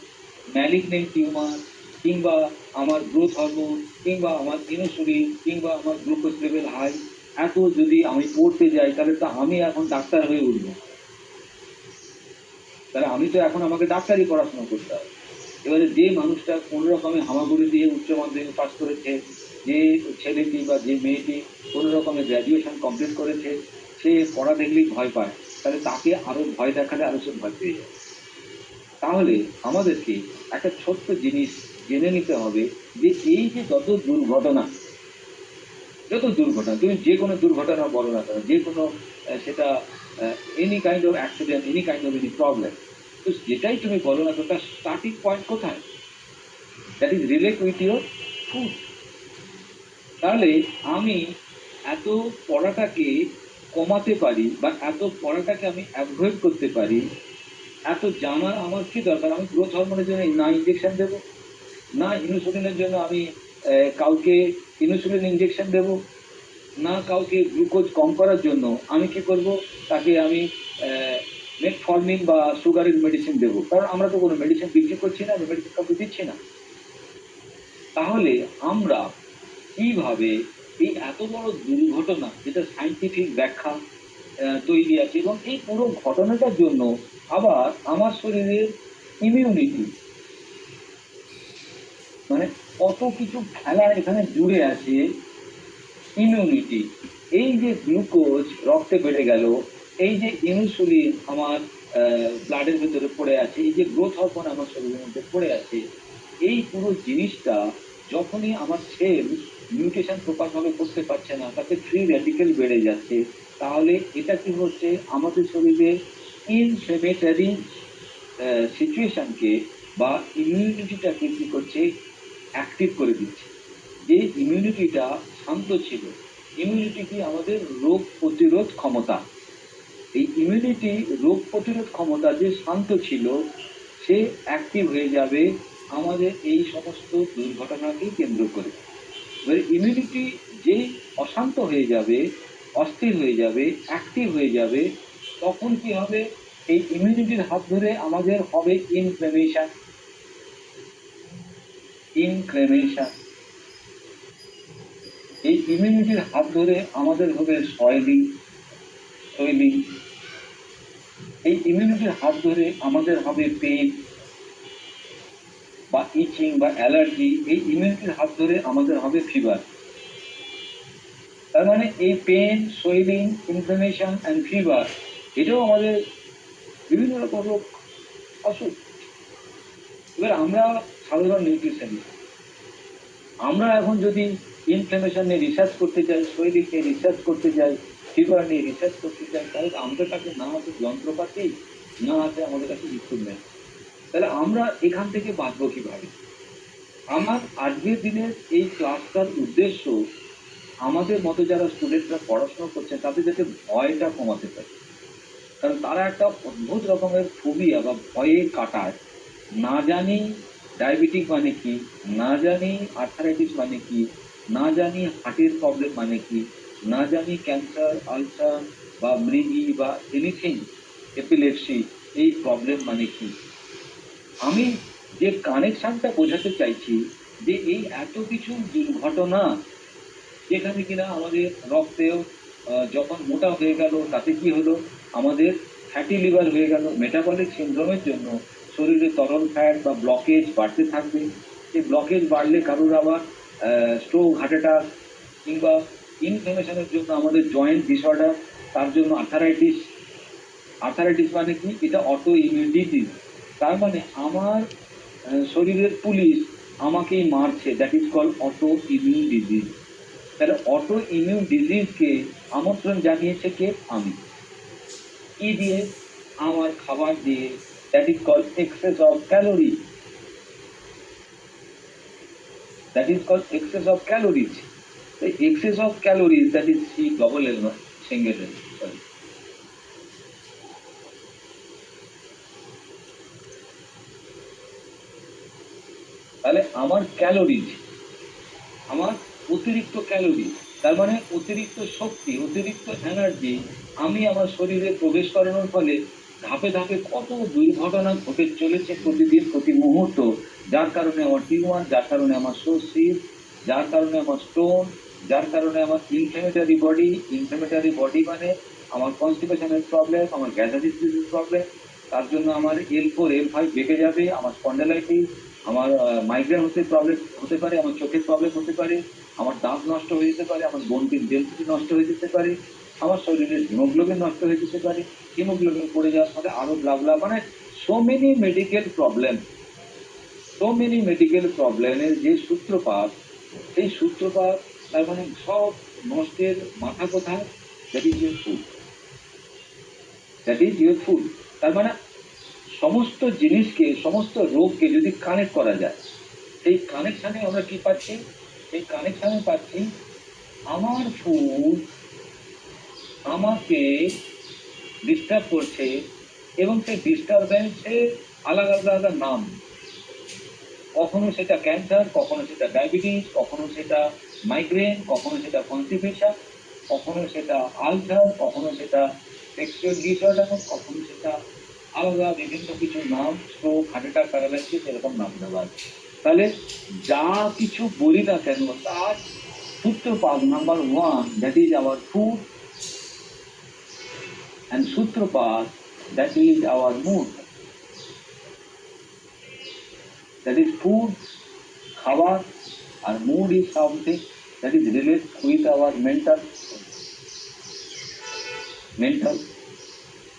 ম্যালিগন্যান্ট টিউমার, কিংবা আমার গ্রোথ হরমোন, কিংবা আমার ইনসুলিন, কিংবা আমার গ্লুকোজ লেভেল হাই, এত যদি আমি পড়তে যাই, তাহলে তো আমি এখন ডাক্তার হয়ে উঠবো। তাহলে আমি তো এখন আমাকে ডাক্তারি পড়াশোনা করতে হবে। এবারে যে মানুষটা কোনো রকমে হামাগুড়ি দিয়ে উচ্চ মাধ্যমিক পাস করেছে, যে ছেলেটি বা যে মেয়েটি কোনো রকমে গ্র্যাজুয়েশন কমপ্লিট করেছে, সে পড়া দেখলেই ভয় পায়, তাহলে তাকে আরো ভয় দেখালে আরো সে ভয় পেয়ে যায়। তাহলে আমাদেরকে একটা ছোট্ট জিনিস জেনে নিতে হবে, যে এই যে যত দুর্ঘটনা, তুমি যে কোনো দুর্ঘটনা বলো না কেন, যে কোনো সেটা any kind of accident, any kind of any problem, তো যেটাই তুমি বলো না তো, তার স্টার্টিং পয়েন্ট কোথায়? That is relate with your food. তাহলে আমি এত পড়াটাকে কমাতে পারি বা এত পড়াটাকে আমি অ্যাভয়েড করতে পারি, এত জানার আমার কি দরকার? আমি গ্রোথ হরমোনের জন্য না ইঞ্জেকশন দেবো, না ইনসুলিনের জন্য আমি কাউকে ইনসুলিন ইঞ্জেকশন দেবো, না কাউকে গ্লুকোজ কম করার জন্য আমি কি করব, তাকে আমি মেটফর্মিন বা সুগারের মেডিসিন দেবো। কারণ আমরা তো কোনো মেডিসিন বিক্রি করছি না, মেডিসিন কাউকে দিচ্ছি না। তাহলে আমরা কিভাবে এই এত বড় দুর্ঘটনা, যেটা সাইন্টিফিক ব্যাখ্যা তৈরি আছে, এবং এই পুরো ঘটনাটার জন্য আবার আমার শরীরের ইমিউনিটি, মানে কত কিছু খেলা এখানে জুড়ে আছে। ইমিউনিটি, এই যে গ্লুকোজ রক্তে বেড়ে গেল, এই যে ইনসুলিন আমার ব্লাডের ভেতরে পড়ে আছে, এই যে গ্রোথ হরমোন আমার শরীরের মধ্যে পড়ে আছে, এই পুরো জিনিসটা যখনই আমার সেল মিউটেশন প্রপারভাবে করতে পারছে না, তাতে ফ্রি র্যাডিক্যাল বেড়ে যাচ্ছে, তাহলে এটা কি হচ্ছে, আমাদের শরীরে ইনফ্লেমেটারি সিচুয়েশনকে বা ইমিউনিটিটাকে কি করছে, অ্যাক্টিভ করে দিচ্ছে। যে ইমিউনিটিটা শান্ত ছিল, ইমিউনিটি কি আমাদের রোগ প্রতিরোধ ক্ষমতা, এই ইমিউনিটি রোগ প্রতিরোধ ক্ষমতা যে শান্ত ছিল, সে অ্যাক্টিভ হয়ে যাবে আমাদের এই সমস্ত দুর্ঘটনাকে কেন্দ্র করে। এবার ইমিউনিটি যে অশান্ত হয়ে যাবে, অস্থির হয়ে যাবে, অ্যাক্টিভ হয়ে যাবে, তখন কি হবে, এই ইমিউনিটির হাত ধরে আমাদের হবে ইনফ্লেমেশন। ইনফ্লেমেশন, এই ইমিউনিটির হাত ধরে আমাদের হবে সয়েলিং। সয়েলিং, এই ইমিউনিটির হাত ধরে আমাদের হবে পেন বা ইচিং বা অ্যালার্জি, এই ইমিউনিটির হাত ধরে আমাদের হবে ফিভার। তার মানে এই pain, swelling, inflammation and fever, এটাও আমাদের বিভিন্ন রকম রোগ, অসুখ। এবার আমরা সাধারণ নিউট্রিশনিস্ট, আমরা এখন যদি ইনফ্লামেশন নিয়ে রিসার্চ করতে চাই, সোয়েলিং নিয়ে রিসার্চ করতে চাই, ফিভার নিয়ে রিসার্চ করতে চাই, তাহলে আমাদের কাছে না আছে যন্ত্রপাতি, না আছে আমাদের কাছে ইকুইপমেন্ট। তাহলে আমরা এখান থেকে বাঁচবো কিভাবে? আমার আজকের দিনের এই ক্লাসটার উদ্দেশ্য, আমাদের মতো যারা স্টুডেন্টরা পড়াশোনা করছে তাদের যাতে ভয়টা কমাতে পারে। কারণ তারা একটা অদ্ভুত রকমের ফোবিয়া বা ভয়ে কাটায়। না জানি ডায়াবেটিক মানে কি, না জানি আর্থারাইটিস মানে কি, না জানি হার্টের প্রবলেম মানে কি, না জানি ক্যান্সার, আলসার বা মৃগী বা এনিথিং, এপিলেপসি, এই প্রবলেম মানে কি। আমি যে কানেকশনটা বোঝাতে চাইছি, যে এই এত কিছু দুর্ঘটনা, যেখানে কিনা আমাদের রক্তেও যখন মোটা হয়ে গেল, তাতে কি হলো, আমাদের ফ্যাটি লিভার হয়ে গেল। মেটাবলিক সিন্ড্রোমের জন্য শরীরে তরল ফ্যাট বা ব্লকেজ বাড়তে থাকবে। এই ব্লকেজ বাড়লে কারোর আবার স্ট্রোক, হার্ট অ্যাটাক, কিংবা ইনফ্লামেশনের জন্য আমাদের জয়েন্ট ডিসঅর্ডার, তার জন্য আর্থারাইটিস। আর্থারাইটিস মানে কি, এটা অটো ইমিউন ডিজিজ। তার মানে আমার শরীরের পুলিশ আমাকেই মারছে, that is call auto immune disease. তাহলে অটো ইমিউন ডিজিজকে আমন্ত্রণ জানিয়েছে কে? আমি। কি দিয়ে? আমার খাবার দিয়ে, that is call excess of calorie. That is call excess of calories. Excess of calories, that is C double L, single L, sorry. তাহলে আমার ক্যালোরিজ, আমার অতিরিক্ত ক্যালোরি, তার মানে অতিরিক্ত শক্তি, অতিরিক্ত এনার্জি আমি আমার শরীরে প্রবেশ করানোর ফলে ধাপে ধাপে কত দুর্ঘটনা ঘটে চলেছে প্রতিদিন, প্রতি মুহূর্ত। যার কারণে আমার টিউমার, যার কারণে আমার সোসিস, যার কারণে আমার স্টোন, যার কারণে আমার ইনফ্লেমেটারি বডি। ইনফ্লেমেটারি বডি মানে আমার কনস্টিপেশনের প্রবলেম, আমার গ্যাস্ট্রাইটিস প্রবলেম, তার জন্য আমার L4 L5 বেড়ে যাবে, আমার স্পন্ডালাইটিস, আমার মাইগ্রেন প্রবলেম হতে পারে, আমার চোখের প্রবলেম হতে পারে, আমার দাঁত নষ্ট হয়ে যেতে পারে, আমার বোনটির ডেন্সিটি নষ্ট হয়ে যেতে পারে, আমার শরীরের হিমোগ্লোবিন নষ্ট হয়ে যেতে পারে। হিমোগ্লোবিন পড়ে যাওয়ার সাথে আরো ব্লা, মানে so many medical problem. So many medical প্রবলেমের যে সূত্রপাত, সেই সূত্রপাত, তার মানে সব নষ্টের মাথা কোথায়? That is your food. That is your food. তার মানে সমস্ত জিনিসকে, সমস্ত রোগকে যদি কানেক্ট করা যায়, সেই কানেকশানে আমরা কি পাচ্ছি? সেই কানেকশানে পাচ্ছি আমার ফুড আমাকে ডিস্টার্ব করছে, এবং সেই ডিস্টারবেন্সের আলাদা আলাদা নাম। কখনো সেটা ক্যান্সার, কখনো সেটা ডায়াবেটিস, কখনো সেটা মাইগ্রেন, কখনো সেটা কনস্টিপেশন, কখনো সেটা আলসার, কখনো সেটা সেক্সুয়াল ডিসঅর্ডার, কখনো সেটা আলাদা বিভিন্ন কিছু নাম, স্ট্রোক, হার্ট অ্যাটাক, প্যারালাইসিস, এরকম নাম দেওয়া আছে। তাহলে যা কিছু বলি না কেন তার সূত্রপাত number one, that is our food, and Sutrapat, that is our mood. That is food, খাবার, আর mood is something that is related with our mental,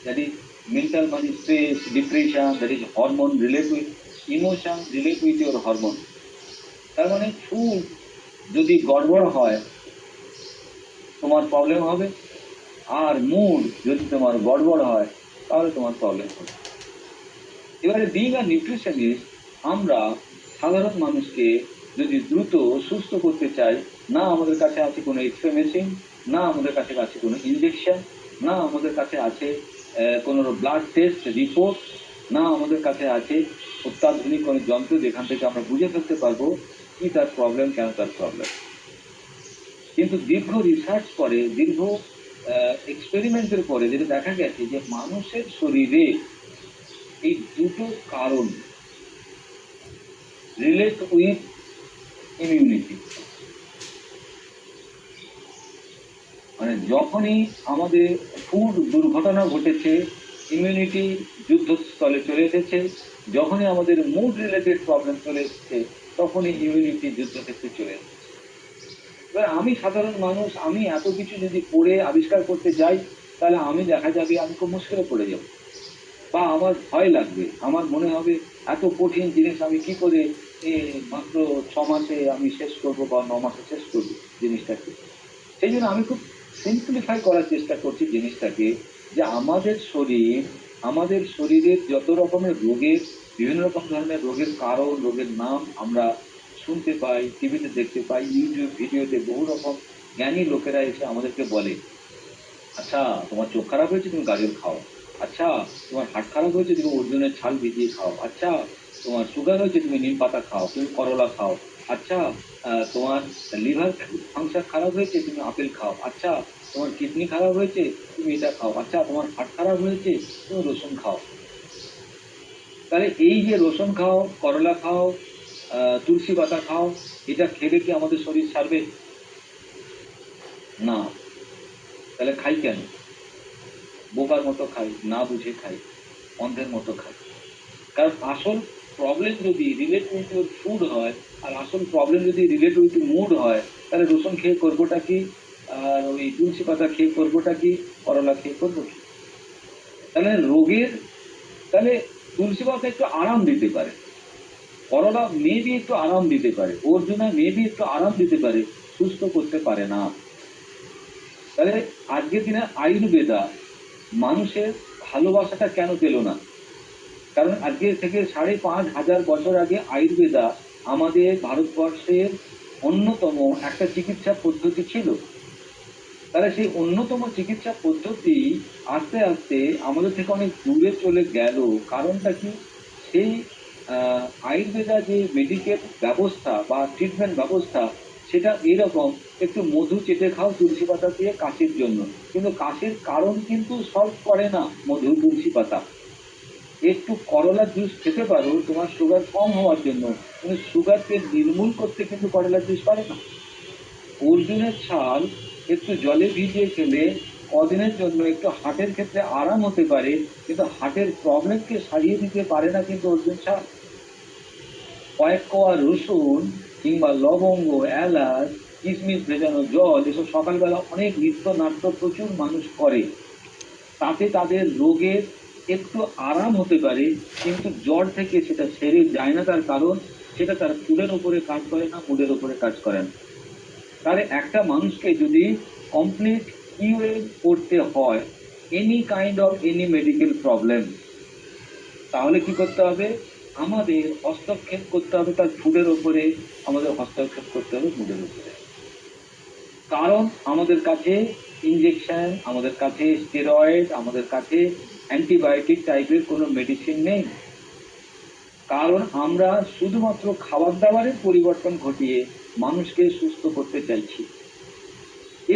that is mental মানে stress, depression, that is hormone relate with emotion, relate with your hormone. তার মানে ফুড যদি গড়বড় হয় তোমার প্রবলেম হবে, আর মুড যদি তোমার গড়বড় হয় তাহলে তোমার প্রবলেম হবে। এবারে বিং আর নিউট্রিশনিস্ট, আমরা সাধারণ মানুষকে যদি দ্রুত সুস্থ করতে চাই, না আমাদের কাছে আছে কোনো এক্সরে মেশিন, না আমাদের কাছে আছে কোনো ইঞ্জেকশন, না আমাদের কাছে আছে কোনো ব্লাড টেস্ট রিপোর্ট, না আমাদের কাছে আছে অত্যাধুনিক কোনো যন্ত্র যেখান থেকে আমরা বুঝে ফেলতে পারবো কি তার প্রবলেম, কেন তার প্রবলেম। কিন্তু দীর্ঘ রিসার্চ করে, দীর্ঘ এক্সপেরিমেন্টের পরে যেটা দেখা গেছে যে মানুষের শরীরে এই দুটো কারণ রিলেট উইথ ইমিউনিটি। মানে যখনই আমাদের ফুড দুর্ঘটনা ঘটেছে, ইমিউনিটি যুদ্ধস্থলে চলে এসেছে, যখনই আমাদের মুড রিলেটেড প্রবলেম চলে এসেছে, তখনই ইমিউনিটি যুদ্ধক্ষেত্রে চলে এসেছে। এবার আমি সাধারণ মানুষ, আমি এত কিছু যদি পড়ে আবিষ্কার করতে যাই, তাহলে আমি দেখা যাবে আমি খুব মুশকিলে পড়ে যাব, বা আমার ভয় লাগবে। আমার মনে হবে এত কঠিন জিনিস আমি কি করে মাত্র 6 মাসে আমি শেষ করব বা 9 মাসে শেষ করব জিনিসটাকে। সেই জন্য আমি খুব সিম্পলিফাই করার চেষ্টা করছি জিনিসটাকে, যে আমাদের শরীরের যত রকমের রোগের, বিভিন্ন রকম ধরনের রোগের কারণ, রোগের নাম আমরা শুনতে পাই, টিভিতে দেখতে পাই, ইউটিউব ভিডিওতে বহু রকম জ্ঞানী লোকেরা এসে আমাদেরকে বলে, আচ্ছা তোমার চোখ খারাপ হয়েছে তুমি গাজর খাও, আচ্ছা তোমার হার্ট খারাপ হয়েছে তুমি অর্জুনের ছাল ভিজিয়ে খাও, আচ্ছা তোমার সুগার হয়েছে তুমি নিম পাতা খাও, তুমি করলা খাও, আচ্ছা তোমার লিভার ফাংশন খারাপ হয়েছে তুমি আপেল খাও, আচ্ছা তোমার কিডনি খারাপ হয়েছে তুমি এটা খাও, আচ্ছা তোমার হার্ট খারাপ হয়েছে তুমি রসুন খাও। তাহলে এই যে রসুন খাও, করলা খাও, তুলসী পাতা খাও, এটা খেলে কি আমাদের শরীর সারবে? না। তাহলে খাই কেন? বোকার মতো খাই, না বুঝে খাই, অন্ধের মতো খাই। কারণ আসল প্রবলেম যদি রিলেট উইথ ইউর ফুড হয়, আর আসল প্রবলেম যদি রিলেট উইথ মুড হয়, তাহলে রসুন খেয়ে করবোটা কি, আর ওই তুলসী পাতা খেয়ে করবোটা কি, করলা খেয়ে করবো কি? তাহলে তুলসী পাতা একটু আরাম দিতে পারে, করলা মেবি একটু আরাম দিতে পারে, অর্জুনা মেবি একটু আরাম দিতে পারে, সুস্থ করতে পারে না। তাহলে আজকের দিনে আয়ুর্বেদা মানুষের ভালোবাসাটা কেন পেল না? কারণ আজকে থেকে 5,500 বছর আগে আয়ুর্বেদা আমাদের ভারতবর্ষের অন্যতম একটা চিকিৎসা পদ্ধতি ছিল। তাহলে সেই অন্যতম চিকিৎসা পদ্ধতি আস্তে আস্তে আমাদের থেকে অনেক দূরে চলে গেল। কারণটা কি? সেই আয়ুর্বেদা যে মেডিকেল ব্যবস্থা বা ট্রিটমেন্ট ব্যবস্থা, সেটা এরকম, একটু মধু চেটে খাও তুলসী পাতা দিয়ে কাশির জন্য, কিন্তু কাশির কারণ কিন্তু সলভ করে না মধু তুলসী পাতা। একটু করলার জুস খেতে পারো তোমার সুগার কম হওয়ার জন্য, কিন্তু সুগারকে নির্মূল করতে কিন্তু করলার জুস পারে না। অর্জুনের ছাল একটু জলে ভিজিয়ে খেলে কদিনের জন্য একটু হার্টের ক্ষেত্রে আরাম হতে পারে, কিন্তু হার্টের প্রবলেমকে সারিয়ে দিতে পারে না কিন্তু অর্জুন ছাল। কয়েক কোয়া রসুন কিংবা লবঙ্গ, এলাচ, কিশমিশ ভেজানো জল, এসব সকালবেলা অনেক নৃত্য নাট্য প্রচুর মানুষ করে, তাতে তাদের রোগের একটু আরাম হতে পারে, কিন্তু জ্বর থেকে সেটা সেরে যায় না। তার কারণ সেটা তার ফুডের উপরে কাজ করে না, মুডের উপরে কাজ করে না। তাহলে একটা মানুষকে যদি কমপ্লিট কিউর করতে হয় any kind of any medical problem, তাহলে কি করতে হবে? আমাদের হস্তক্ষেপ করতে হবে তার ফুডের ওপরে, আমাদের হস্তক্ষেপ করতে হবে ফুডের উপরে। কারণ আমাদের কাছে ইঞ্জেকশন, আমাদের কাছে স্টেরয়েড, আমাদের কাছে অ্যান্টিবায়োটিক টাইপের কোনো মেডিসিন নেই। কারণ আমরা শুধুমাত্র খাবার দাবারের পরিবর্তন ঘটিয়ে মানুষকে সুস্থ করতে চাইছি।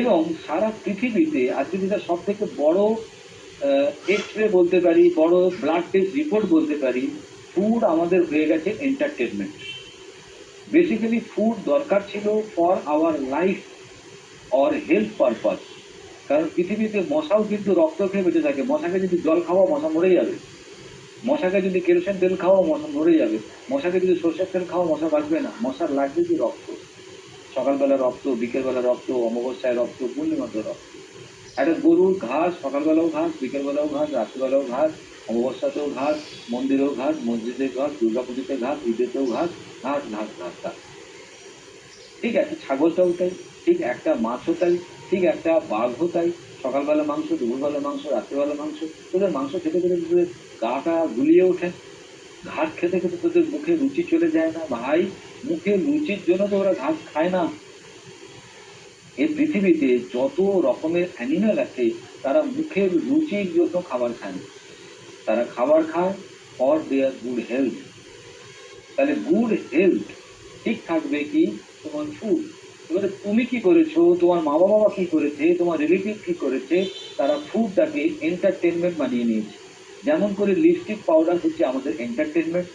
এবং সারা পৃথিবীতে আজকে যেটা সব থেকে বড় এক্স রে বলতে পারি, বড় ব্লাড টেস্ট রিপোর্ট বলতে পারি, ফুড আমাদের হয়ে গেছে এন্টারটেনমেন্ট। বেসিক্যালি ফুড দরকার ছিল for our life or health purpose. কারণ পৃথিবীতে মশাও কিন্তু রক্ত খেয়ে বেঁচে থাকে। মশাকে যদি জল খাওয়া, মশা মরে যাবে। মশাকে যদি কেরোসিন তেল খাওয়া, মশা মরে যাবে। মশাকে যদি সর্ষের তেল খাওয়া, মশা বাঁচবে না। মশার লাগবে কি রক্ত। সকালবেলা রক্ত, বিকেলবেলা রক্ত, অমাবস্যায় রক্ত, পূর্ণিমাতে রক্ত। একটা গরুর ঘাস সকালবেলাও ঘাস, বিকেলবেলাও ঘাস, রাত্রিবেলাও ঘাস, অমাবস্যাতেও ঘাস, মন্দিরেও ঘাস, মসজিদে ঘাস, দুর্গাপুজোতে ঘাস, ঈদেতেও ঘাস, ঘাস ঘাস ঘাস ঘাস। ঠিক আছে, ছাগলটাও তাই, ঠিক একটা মাছও তাই, ঠিক একটা বাঘও তাই। সকালবেলা মাংস, দুপুরবেলা মাংস, রাত্রিবেলা মাংস। তোদের মাংস খেতে খেতে তোদের গাটা গুলিয়ে ওঠে। ঘাস খেতে খেতে তোদের মুখে রুচি চলে যায় না ভাই? মুখে রুচির জন্য তো ওরা ঘাস খায় না। এই পৃথিবীতে যত রকমের অ্যানিমেল আছে তারা মুখের রুচির জন্য খাবার খায় না, তারা খাবার খায় ফর দেয়ার গুড হেলথ। তাহলে গুড হেলথ ঠিক থাকবে কি তোমার ফুড। এবারে তুমি কি করেছো, তোমার মা বাবা কি করেছে, তোমার রিলেটিভ কি করেছে, তারা ফুডটাকে এন্টারটেনমেন্ট বানিয়ে নিয়েছে। যেমন করে লিপস্টিক পাউডার হচ্ছে আমাদের এন্টারটেনমেন্ট,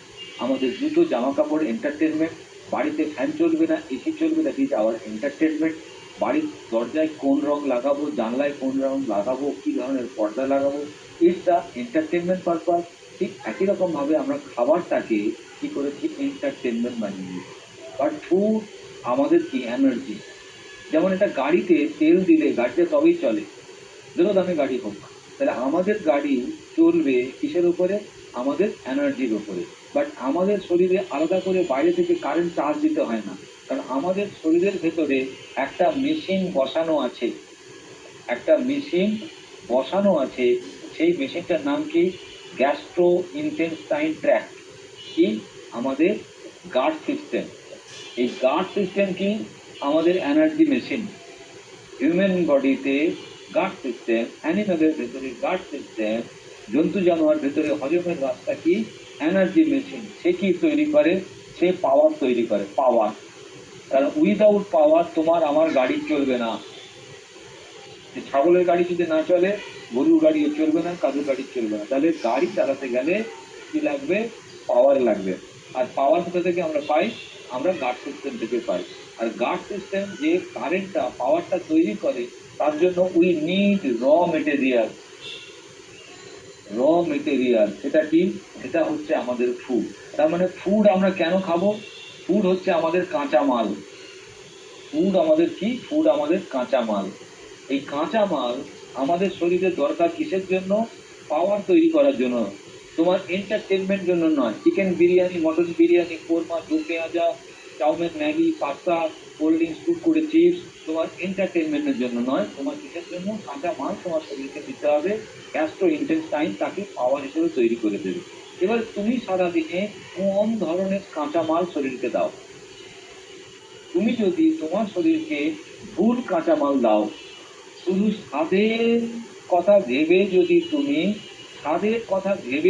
আমাদের জুতো জামা কাপড় এন্টারটেনমেন্ট, বাড়িতে ফ্যান চলবে না, এসি চলবে, দ্যাট ইজ আওয়ার এন্টারটেনমেন্ট। বাড়ির দরজায় কোন রং লাগাবো, জানলায় কোন রং লাগাবো, কি ধরনের পর্দা লাগাবো, ইটস দ্য এন্টারটেনমেন্ট পারপাস। ঠিক একই রকম ভাবে আমরা খাবারটাকে কি করেছি, এন্টারটেনমেন্ট বানিয়ে নিয়েছি। বাট ফুড আমাদের কি এনার্জি। যেমন একটা গাড়িতে তেল দিলে গাড়িটা তবেই চলে, যত দামে গাড়ি হোক। তাহলে আমাদের গাড়ি চলবে কিসের উপরে, আমাদের এনার্জির উপরে। বাট আমাদের শরীরে আলাদা করে বাইরে থেকে কারেন্ট চার্জ দিতে হয় না। কারণ আমাদের শরীরের ভেতরে একটা মেশিন বসানো আছে, একটা মেশিন বসানো আছে। সেই মেশিনটার নাম কি, গ্যাস্ট্রো ইন্টেস্টাইন ট্র্যাক্ট। কি, আমাদের গার্ড সিস্টেম। এই গার্ড সিস্টেম কি, আমাদের এনার্জি মেশিন। হিউম্যান বডিতে গার্ড সিস্টেম, অ্যানিমেলের ভেতরে গার্ড সিস্টেম, জন্তু জানোয়ার ভেতরে হজমের রাস্তা কি, এনার্জি মেশিন। সে কি তৈরি করে, সে পাওয়ার তৈরি করে, পাওয়ার। কারণ উইদাউট পাওয়ার তোমার আমার গাড়ি চলবে না। ছাগলের গাড়ি যদি না চলে, গরুর গাড়িও চলবে না, কারুর গাড়ি চলবে না। তাহলে গাড়ি চালাতে গেলে কি লাগবে, পাওয়ার লাগবে। আর পাওয়ার কোথা থেকে আমরা পাই, আমরা গার্ড সিস্টেম থেকে পাই। আর গার্ড সিস্টেম যে কারেন্টটা, পাওয়ারটা তৈরি করে, তার জন্য উই নিড র মেটেরিয়াল। র মেটেরিয়াল সেটা কি, সেটা হচ্ছে আমাদের ফুড। তার মানে ফুড আমরা কেন খাবো, ফুড হচ্ছে আমাদের কাঁচা মাল। ফুড আমাদের কি, ফুড আমাদের কাঁচা মাল। এই কাঁচা মাল আমাদের শরীরে দরকার কিসের জন্য, পাওয়ার তৈরি করার জন্য, তোমার এন্টারটেনমেন্ট জন্য নয়। Chicken biryani, mutton biryani, korma, dopiaza, chowmein, Maggi, pasta, cold drinks, Kurkure, chips তোমার এন্টারটেনমেন্টের জন্য নয়। তোমার কিসের জন্য, কাঁচা মাল তোমার শরীরকে দিতে হবে। গ্যাস্ট্রো ইন্টেস্টাইন তাকে পাওয়ার হিসেবে তৈরি করে দেবে। এবার তুমি সারাদিনে কোন ধরনের কাঁচা মাল শরীরকে দাও। তুমি যদি তোমার শরীরকে ভুল কাঁচামাল দাও, শুধু স্বাদের কথা ভেবে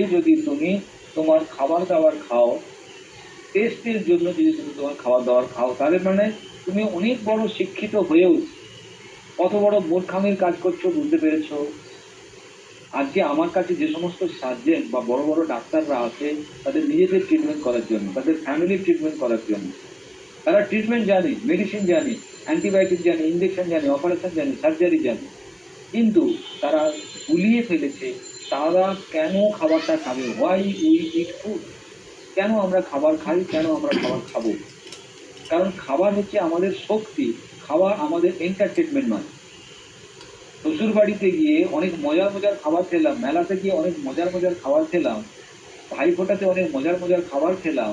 যদি তুমি তোমার খাবার দাবার খাও, টেস্টের জন্য যদি তুমি তোমার খাবার দাবার খাও, তাহলে মানে তুমি অনেক বড় শিক্ষিত হয়েও কত বড় মূর্খামির কাজ করছো, বুঝতে পেরেছো? আজকে আমার কাছে যে সমস্ত সার্জেন বা বড় বড় ডাক্তাররা আছে, তাদের নিজেদের ট্রিটমেন্ট করার জন্য, তাদের ফ্যামিলির ট্রিটমেন্ট করার জন্য, তারা ট্রিটমেন্ট জানে, মেডিসিন জানে, অ্যান্টিবায়োটিক জানে, ইঞ্জেকশন জানে, অপারেশন জানে, সার্জারি জানে, কিন্তু তারা ভুলিয়ে ফেলেছে তারা কেন খাবারটা খাবে। হোয়াই উই ইট ফুড, কেন আমরা খাবার খাই, কেন আমরা খাবার খাবো। কারণ খাবার হচ্ছে আমাদের শক্তি, খাবার আমাদের এন্টারটেনমেন্ট নয়। শ্বশুর বাড়িতে গিয়ে অনেক মজার মজার খাবার খেলাম, মেলাতে গিয়ে অনেক মজার মজার খাবার খেলাম, ভাই ফোটাতে অনেক মজার মজার খাবার খেলাম,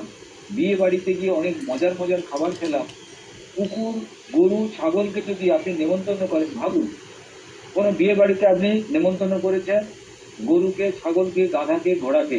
বিয়ে বাড়িতে গিয়ে অনেক মজার মজার খাবার খেলাম। কুকুর, গরু, ছাগলকে যদি আপনি নেমন্তন্ন করেন, ভাবুন কোনো বিয়ে বাড়িতে আপনি নেমন্তন্ন করেছেন গরুকে, ছাগলকে, গাধাকে, ঘোড়াকে,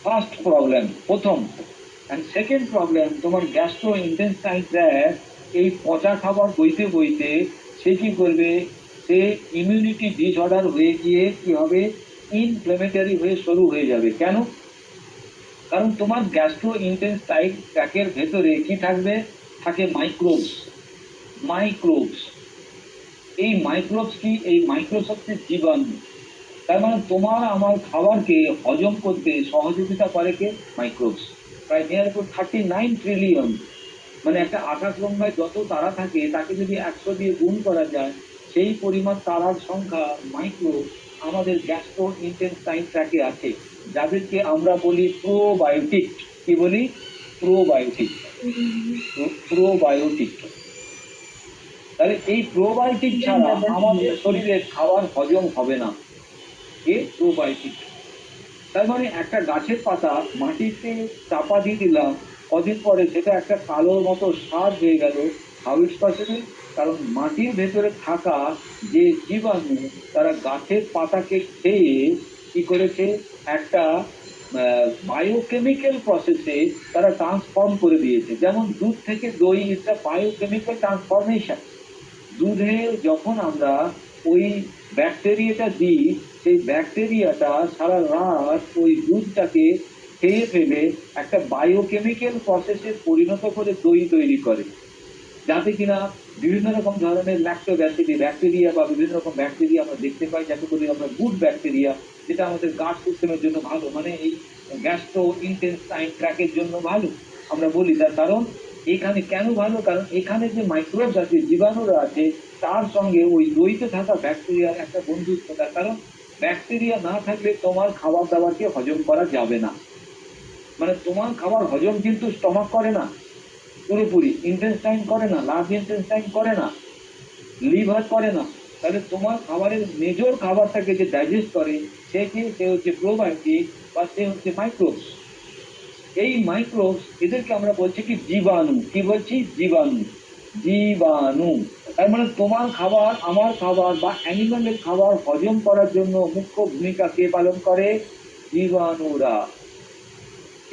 ফার্স্ট প্রবলেম, প্রথম। অ্যান্ড সেকেন্ড প্রবলেম, তোমার গ্যাস্ট্রো ইন্টেস্টাইন ট্র্যাক্ট এই পচা খাবার বইতে বইতে সে কি করবে, সে ইমিউনিটি ডিসঅর্ডার হয়ে গিয়ে কি হবে, ইনফ্লেমেটারি হয়ে শুরু হয়ে যাবে। কেন? কারণ তোমার গ্যাস্ট্রো ইন্টেস্টাইন ট্র্যাকের ভেতরে কি থাকবে, থাকে মাইক্রোবস। মাইক্রোবস, এই মাইক্রোবস কি, এই মাইক্রোবস হচ্ছে জীবাণু। তার মানে তোমার আমার খাবারকে হজম করতে সহযোগিতা করে কে, মাইক্রোবস। প্রায় নিয়ার অ্যাবাউট 39 ট্রিলিয়ন, মানে একটা আকাশ গঙ্গায় যত তারা থাকে তাকে যদি 100 দিয়ে গুণ করা যায়, সেই পরিমাণ তারার সংখ্যা মাইক্রো আমাদের গ্যাস্ট্রো ইন্টেস্টাইন ট্র্যাকে আছে, যাদেরকে আমরা বলি প্রোবায়োটিক। কি বলি? প্রোবায়োটিক। প্রোবায়োটিক। তাহলে এই প্রোবায়োটিক ছাড়া আমাদের শরীরে খাবার হজম হবে না। এ প্রোবায়োটিক। তার মানে একটা গাছের পাতা মাটিতে চাপা দিয়ে দিলাম, কদিন পরে সেটা একটা কালোর মতো সার হয়ে গেল। How it's possible? কারণ মাটির ভেতরে থাকা যে জীবাণু, তারা গাছের পাতাকে খেয়ে কি করেছে, একটা বায়োকেমিক্যাল প্রসেসে তারা ট্রান্সফর্ম করে দিয়েছে। যেমন দুধ থেকে দই, একটা বায়োকেমিক্যাল ট্রান্সফরমেশন। দুধে যখন আমরা ওই ব্যাকটেরিয়াটা দিই, সেই ব্যাকটেরিয়াটা সারা রাত ওই দুধটাকে খেয়ে ফেলে একটা বায়োকেমিক্যাল প্রসেসে পরিণত করে দই তৈরি করে, যাতে কিনা বিভিন্ন রকম ধরনের ল্যাক্টোব্যাসিডি ব্যাকটেরিয়া বা বিভিন্ন রকম ব্যাকটেরিয়া আমরা দেখতে পাই, যাকে বলি আমরা গুড ব্যাকটেরিয়া, যেটা আমাদের গাট সিস্টেমের জন্য ভালো, মানে এই গ্যাস্ট্রো ইন্টেস্টাইন ট্র্যাকের জন্য ভালো আমরা বলি। তার কারণ এখানে কেন ভালো, কারণ এখানে যে মাইক্রোবস আছে, জীবাণুরা আছে, তার সঙ্গে ওই দইতে থাকা ব্যাকটেরিয়ার একটা বন্ধুত্ব। তার কারণ ব্যাকটেরিয়া না থাকলে তোমার খাবার দাবারকে হজম করা যাবে না। মানে তোমার খাবার হজম কিন্তু স্টমাক করে না, পুরোপুরি ইন্টেস্টাইন করে না, লার্জ ইন্টেস্টাইন করে না, লিভার করে না। তাহলে তোমার খাবারের মেজর খাবারটাকে যে ডাইজেস্ট করে সে হচ্ছে প্রোবায়োটিক বা সে হচ্ছে মাইক্রোবস। এই মাইক্রোবস, এদেরকে আমরা বলছি কি জীবাণু। কি বলছি? জীবাণু। জীবাণু। তার মানে তোমার খাবার, আমার খাবার বা অ্যানিমালের খাবার হজম করার জন্য মুখ্য ভূমিকা কে পালন করে? জীবাণুরা।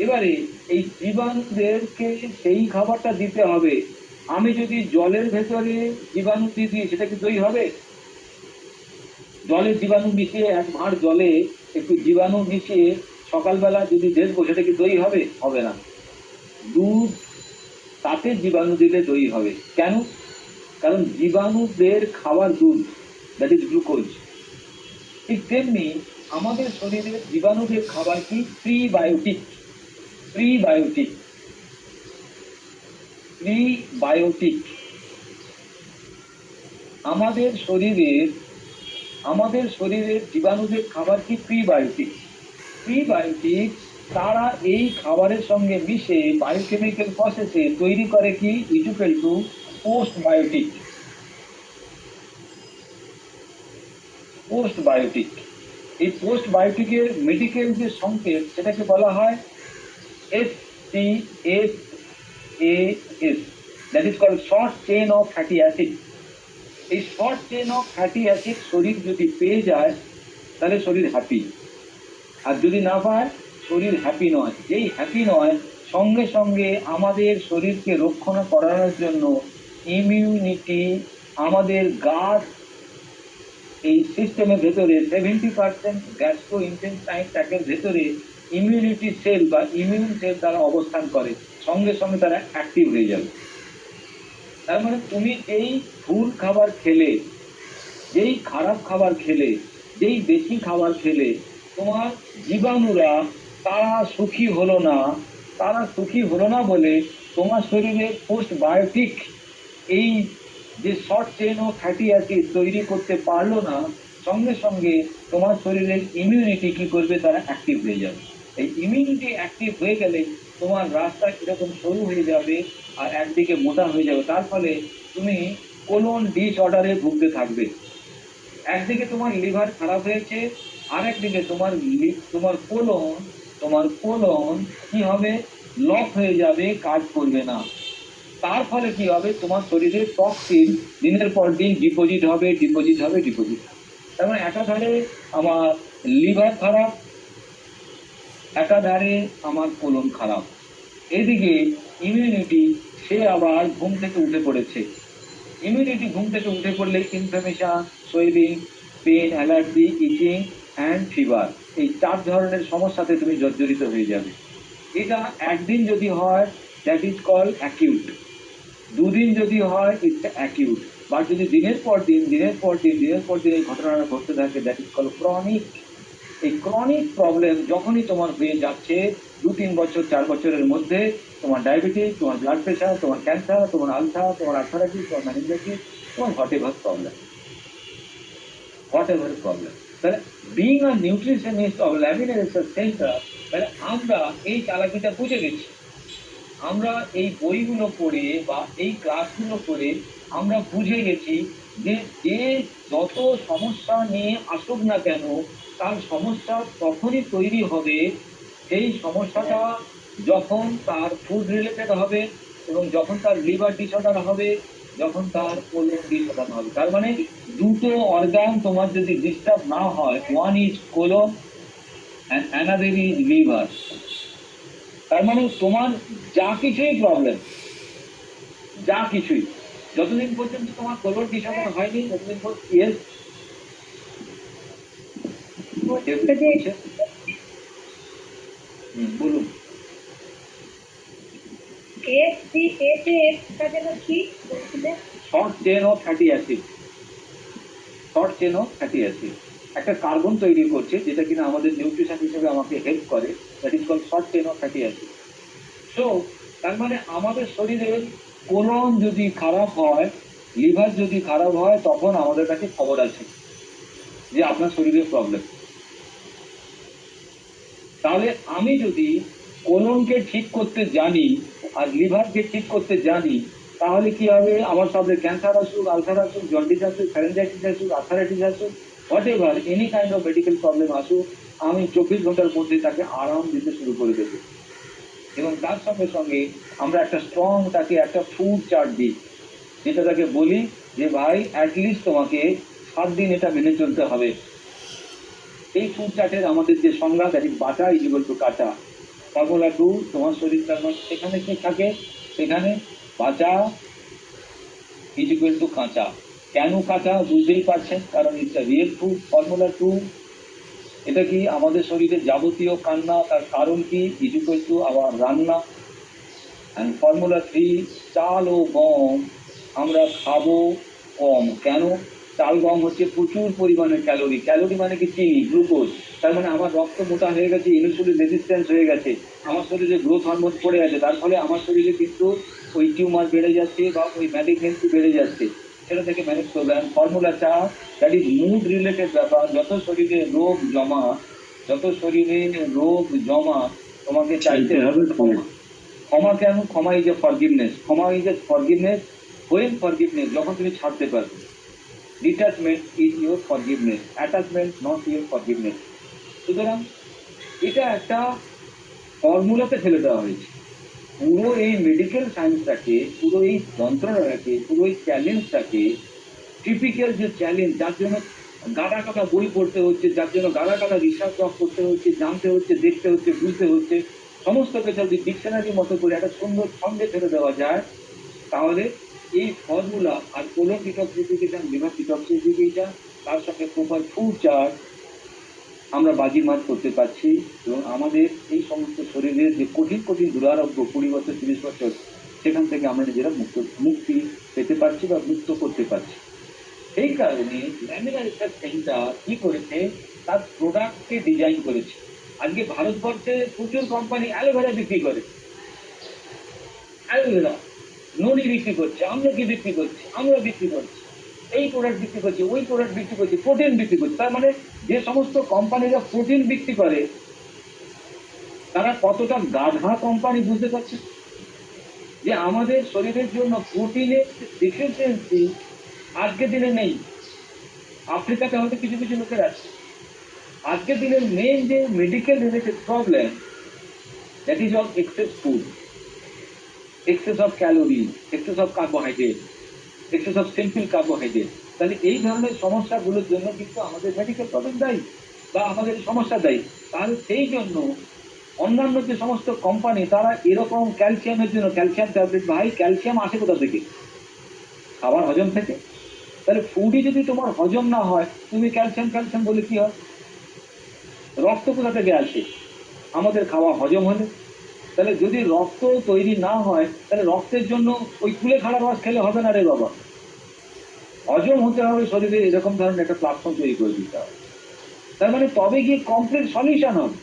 এবারে এই জীবাণুদেরকে সেই খাবারটা দিতে হবে। আমি যদি জলের ভেতরে জীবাণু দিয়ে দিই, সেটা কি দই হবে? জলে জীবাণু মিশিয়ে, এক ভাঁড় জলে একটু জীবাণু মিশিয়ে সকালবেলা যদি দেখবো, সেটা কি দই হবে? হবে না। দুধ, তাতে জীবাণু দিলে দই হবে। কেন? কারণ জীবাণুদের খাবার দুধ, দ্যাট ইজ গ্লুকোজ। ঠিক তেমনি আমাদের শরীরের জীবাণুদের খাবার কি? প্রিবায়োটিক। প্রিবায়োটিক। প্রিবায়োটিক। আমাদের শরীরের জীবাণুদের খাবার কি? প্রিবায়োটিক। প্রিবায়োটিক তারা এই খাবারের সঙ্গে মিশে বায়োকেমিক্যাল প্রসেসে তৈরি করে কি? Equal to postbiotic. পোস্টবায়োটিক। এই পোস্টবায়োটিকের মেডিকেল যে সংকেত, সেটাকে বলা হয় SCFAS, that is called short chain of fatty acid. এই short chain of fatty acid শরীর যদি পেয়ে যায়, তাহলে শরীর হ্যাপি। আর যদি না পায়, শরীর হ্যাপি নয়। যেই হ্যাপি নয়, সঙ্গে সঙ্গে আমাদের শরীরকে রক্ষণা করানোর জন্য ইমিউনিটি, আমাদের গাট, এই সিস্টেমের ভেতরে 70% গ্যাস্ট্রো ইন্টেস্টাইন ট্র্যাকের ভেতরে ইমিউনিটি সেল বা ইমিউন সেল তারা অবস্থান করে, সঙ্গে সঙ্গে তারা অ্যাক্টিভ হয়ে যাবে। তার মানে তুমি এই ভুল খাবার খেলে, যেই খারাপ খাবার খেলে, যেই বেশি খাবার খেলে, তোমার জীবাণুরা তারা সুখী হলো না। তারা সুখী হলো না বলে তোমার শরীরে পোস্টবায়োটিক, এই যে short chain of fatty acid তৈরি করতে পারলো না, সঙ্গে সঙ্গে তোমার শরীরের ইমিউনিটি কি করবে? তারা অ্যাক্টিভ হয়ে যাবে। এই ইমিউনিটি অ্যাক্টিভ হয়ে গেলে তোমার রাস্তা এরকম সরু হয়ে যাবে আর একদিকে মোটা হয়ে যাবে। তার ফলে তুমি কোলন ডিসঅর্ডারে ভুগতে থাকবে। একদিকে তোমার লিভার খারাপ হয়েছে, আর একদিকে তোমার কোলন কি হবে? লক হয়ে যাবে, কাজ করবে না। তার ফলে কি হবে? তোমার শরীরে টক্সিন দিনের পর দিন ডিপোজিট হবে। তার মানে একাধারে আমার লিভার খারাপ, একাধারে আমার কোলন খারাপ, এদিকে ইমিউনিটি সে আবার ঘুম থেকে উঠে পড়েছে। ইমিউনিটি ঘুম থেকে উঠে পড়লে inflammation, swelling, pain, allergy, itching and fever, এই 4 ধরনের সমস্যাতে তুমি জর্জরিত হয়ে যাবে। এটা একদিন যদি হয় দ্যাট ইজ কল অ্যাকিউট, দুদিন যদি হয় ইটস অ্যাকিউট, বা যদি দিনের পর দিন এই ঘটনাটা ঘটতে থাকে দ্যাট ইজ কল ক্রনিক। এই ক্রনিক প্রবলেম যখনই তোমার হয়ে যাচ্ছে 2-3 বছর 4 বছরের মধ্যে, তোমার ডায়াবেটিস, তোমার ব্লাড প্রেশার, তোমার ক্যান্সার, তোমার আলসার, তোমার আর্থারাইটিস, তোমার মেনিনজাইটিস, তোমার হোয়াট এভার প্রবলেম, তাহলে being a nutritionist of lamina research centre, তাহলে আমরা এই চালাকিটা বুঝে গেছি। আমরা এই বইগুলো পড়ে বা এই ক্লাসগুলো করে আমরা বুঝে গেছি যে যে যত সমস্যা নিয়ে আসুক না কেন, তার সমস্যা তখনই তৈরি হবে সেই সমস্যাটা যখন তার ফুড রিলেটেড হবে, এবং যখন তার লিভার ডিসঅর্ডার হবে, যখন তার কোলন ডিসঅর্ডার হবে। তার মানে দুটো অর্গান তোমার যদি ডিস্টার্ব না হয়, one is colon and another is liver, তার মানে তোমার যা কিছুই প্রবলেম, যা কিছুই, যতদিন পর্যন্ত তোমার কোলন ডিসঅর্ডার হয়নি ততদিন পর্যন্ত ইয়েস বলুন। Short chain of fatty acid, short chain of fatty acid একটা কার্বন তৈরি করছে যেটা কিনা আমাদের নিউট্রিশন হিসেবে আমাকে হেল্প করে, that is call short chain of fatty acid. So তার মানে আমাদের শরীরের কোলন যদি খারাপ হয়, লিভার যদি খারাপ হয়, তখন আমাদের কাছে খবর আছে যে আপনার শরীরের প্রবলেম। তাহলে আমি যদি কোলনকে ঠিক করতে জানি আর লিভারকে ঠিক করতে জানি, তাহলে কি হবে, আমার সামনে ক্যান্সার আসুক, আলসার আসুক, জন্ডিস আসুক, ফ্যারেঞ্জাইটিস আসুক, আর্থারাইটিস আসুক, what ever any kind of medical problem আসুক, আমি 24 ঘন্টার মধ্যে তাকে আরাম দিতে শুরু করে দেবো। এবং তার সঙ্গে সঙ্গে আমরা একটা স্ট্রং তাকে একটা ফুড চার্ট দিই, যেটা তাকে বলি যে ভাই অ্যাটলিস্ট তোমাকে 7 দিন এটা মেনে চলতে হবে। এই ফুড চার্টের আমাদের যে সংজ্ঞা, that is Bata is equal to কাঁচা। ফর্মুলা 2, তোমার শরীর সেখানে কি থাকে, সেখানে বাটা ইজ ইকুয়াল টু কাঁচা। কেন কাঁচা বুঝতেই পারছেন, কারণ it's a real food. Formula 2, এটা কি আমাদের শরীরে যাবতীয় কান্না, তার কারণ কি, ইজ ইকুয়াল টু আবার রান্না। অ্যান্ড ফর্মুলা 3, চাল ও গম আমরা খাবো কম। কেন? চাল গম হচ্ছে প্রচুর পরিমাণে ক্যালোরি, ক্যালোরি মানে কি চিনি, গ্লুকোজ। তার মানে আমার রক্ত মোটা হয়ে গেছে, ইনসুলিন রেজিস্ট্যান্স হয়ে গেছে, আমার শরীরে গ্রোথ হরমোন পড়ে আছে, তার ফলে আমার শরীরে কিন্তু ওই টিউমার বেড়ে যাচ্ছে বা ওই ম্যালিগনেন্সি বেড়ে যাচ্ছে, সেটা থেকে ম্যানেজ করবে। Formula 4, that is mood related ব্যাপার। যত শরীরে রোগ জমা, তোমাকে চাইতে হবে ক্ষমা। ক্ষমা কেন? ক্ষমা ইজ এ ফরগিভনেস, যখন তুমি ছাড়তে পারবে। Detachment is your forgiveness, attachment not your forgiveness. সুতরাং এটা একটা ফর্মুলাতে ফেলে দেওয়া হয়েছে। পুরো এই মেডিকেল সায়েন্সটাকে, পুরো এই যন্ত্রণাটাকে, পুরো এই চ্যালেঞ্জটাকে, টিপিক্যাল যে চ্যালেঞ্জ, যার জন্য গাদা গাদা বই পড়তে হচ্ছে, যার জন্য গাদা গাদা রিসার্চ করতে হচ্ছে, জানতে হচ্ছে, দেখতে হচ্ছে, বুঝতে হচ্ছে, সমস্ত কিছু যদি ডিকশনারি মতো করে একটা সুন্দর ছন্দে ফেলে দেওয়া যায়, তাহলে এই ফর্মুলা আর কোলন ডিটক্সিফিকেশন, লিভার ডিটক্সিফিকেশন, তার সঙ্গে প্রপার ফুড চার্ট আমরা বাজিমাত করতে পারছি, এবং আমাদের এই সমস্ত শরীরের যে কঠিন কঠিন দুরারোগ্য 20 বছর 30 বছর, সেখান থেকে আমরা নিজেরা মুক্তি পেতে পারছি বা মুক্ত করতে পারছি। সেই কারণে ল্যামিনা রিসার্চ সেন্টার কি করেছে, তার প্রোডাক্টকে ডিজাইন করেছে। আজকে ভারতবর্ষে প্রচুর কোম্পানি অ্যালোভেরা বিক্রি করে, অ্যালোভেরা নড়ি বিক্রি করছে, আমলকি বিক্রি করছে, আমরা বিক্রি করছি, এই প্রোডাক্ট বিক্রি করছে, ওই প্রোডাক্ট বিক্রি করছে, প্রোটিন বিক্রি করছে। তার মানে যে সমস্ত কোম্পানিরা প্রোটিন বিক্রি করে তারা কতটা গাধা কোম্পানি, বুঝতে পারছে যে আমাদের শরীরের জন্য প্রোটিনের ডিফিসিয়েন্সি আজকের দিনে নেই। আফ্রিকাতে হয়তো কিছু কিছু লোকের আছে। আজকের দিনের মেন যে medical related problem, that is all excess food, excess of calorie, excess of carbohydrate, excess of simple carbohydrate. তাহলে এই ধরনের সমস্যাগুলোর জন্য কিন্তু আমাদের মেডিকেল প্রবলেম দায়ী বা আমাদের সমস্যা দায়ী। তাহলে সেই জন্য অন্যান্য যে সমস্ত কোম্পানি তারা এরকম ক্যালসিয়ামের জন্য ক্যালসিয়াম ট্যাবলেট, ভাই ক্যালসিয়াম আসে কোথা থেকে? খাবার হজম থেকে। তাহলে ফুডই যদি তোমার হজম না হয়, তুমি ক্যালসিয়াম ক্যালসিয়াম বলে কি হয়? রক্ত কোথা থেকে আসে? আমাদের খাওয়া হজম হলে। তাহলে যদি রক্ত তৈরি না হয়, তাহলে রক্তের জন্য ওই কুলেখাড়া রস খেলে হবে না রে বাবা। হজম হতে হবে শরীরে, এরকম ধরনের একটা প্ল্যাটফর্ম তৈরি করে দিতে হবে। তার মানে তবে গিয়ে কমপ্লিট সলিউশন হবে।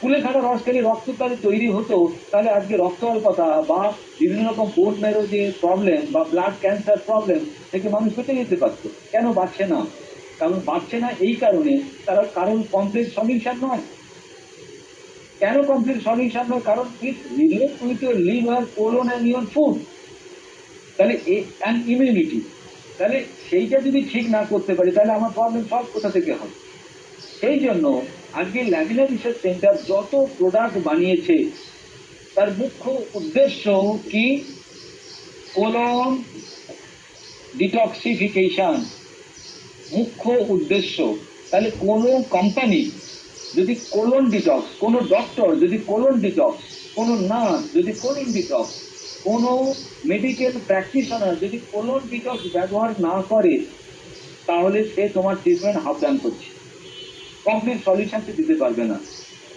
কুলেখাড়া রস খেলে রক্ত তাহলে তৈরি হতো, তাহলে আজকে রক্ত অল্পতা বা বিভিন্ন রকম বোন মেরো যে প্রবলেম বা ব্লাড ক্যান্সার প্রবলেম থেকে মানুষ বেঁচে যেতে পারতো। কেন বাড়ছে না? কারণ বাড়ছে না এই কারণে, কারণ কমপ্লিট সলিউশন নয়। কেন কমপ্লিট সলিউশন নয়? কারণ it relate with your liver, colon and your food. তাহলে অ্যান্ড ইমিউনিটি। তাহলে সেইটা যদি ঠিক না করতে পারি, তাহলে আমার প্রবলেম সলভ কোথা থেকে হবে? সেই জন্য আজকে ল্যামিনা রিসার্চ সেন্টার যত প্রোডাক্ট বানিয়েছে, তার মুখ্য উদ্দেশ্য কি? কোলন ডিটক্সিফিকেশন মুখ্য উদ্দেশ্য। তাহলে কোনো কোম্পানি যদি কোলন ডিটক্স, কোনো ডক্টর যদি কোলন ডিটক্স, কোনো নার্স যদি কোলন ডিটক্স, কোনো মেডিকেল প্র্যাকটিশনার যদি কোলন ডিটক্স ব্যবহার না করে, তাহলে সে তোমার ট্রিটমেন্ট হাফ ডান করছে, কমপ্লিট সলিউশন সে দিতে পারবে না।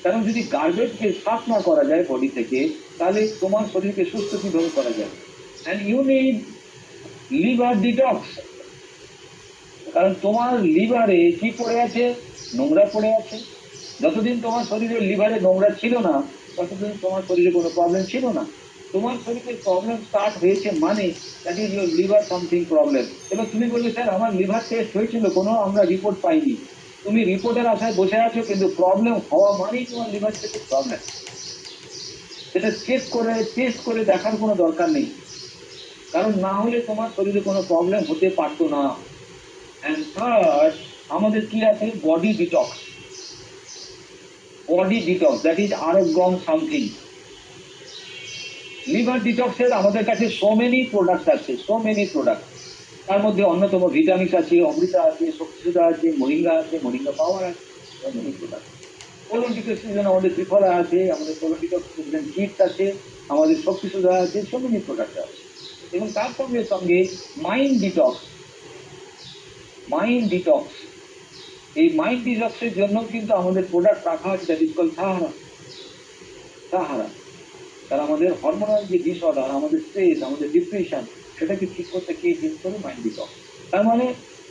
কারণ যদি গার্বেজকে সাফ না করা যায় বডি থেকে, তাহলে তোমার শরীরকে সুস্থ কিভাবে করা যায়? And you need liver detox. কারণ তোমার লিভারে কি পড়ে আছে? নোংরা পড়ে আছে। যতদিন তোমার শরীরে লিভারে নোংরা ছিল না, ততদিন তোমার শরীরে কোনো প্রবলেম ছিল না। তোমার শরীরে প্রবলেম স্টার্ট হয়েছে মানে that is your liver something problem. এবার তুমি বলবে স্যার আমার লিভার টেস্ট হয়েছিল, কোনো আমরা রিপোর্ট পাইনি। তুমি রিপোর্টের আশায় বসে আছো, কিন্তু প্রবলেম হওয়া মানেই তোমার লিভার থেকে প্রবলেম। সেটা টেস্ট করে দেখার কোনো দরকার নেই, কারণ না হলে তোমার শরীরে কোনো প্রবলেম হতে পারতো না। অ্যান্ড থার্ড, আমাদের কি আছে? Body detox. Body detox that is Arogyam something. Liver ডিটক্সের আমাদের কাছে সো মেনি প্রোডাক্ট আছে, সো মেনি প্রোডাক্ট। তার মধ্যে অন্যতম ভিটামিক্স আছে, অমৃতা আছে, শক্তিসুধা আছে, মরিঙ্গা আছে, মরিঙ্গা পাওয়ার আছে, সো মেনি প্রোডাক্ট। কোলন ডিটক্সের জন্য আমাদের ত্রিফলা আছে, আমাদের কোলন ডিটক্সের জন্য কিটস আছে, আমাদের শক্তিসুধা আছে, সো মেনি প্রোডাক্ট আছে। এবং তার সঙ্গে সঙ্গে মাইন্ড ডিটক্স, মাইন্ড ডিটক্স। এই মাইন্ড ডিটক্সের জন্য কিন্তু আমাদের প্রোডাক্ট রাখা আছে, that is call Sahara. Sahara তার আমাদের হরমোনাল যে ডিসঅর্ডার, আমাদের স্ট্রেস, আমাদের ডিপ্রেশন, সেটাকে ঠিক করতে কে হেল্প করে? Mind detox. তার মানে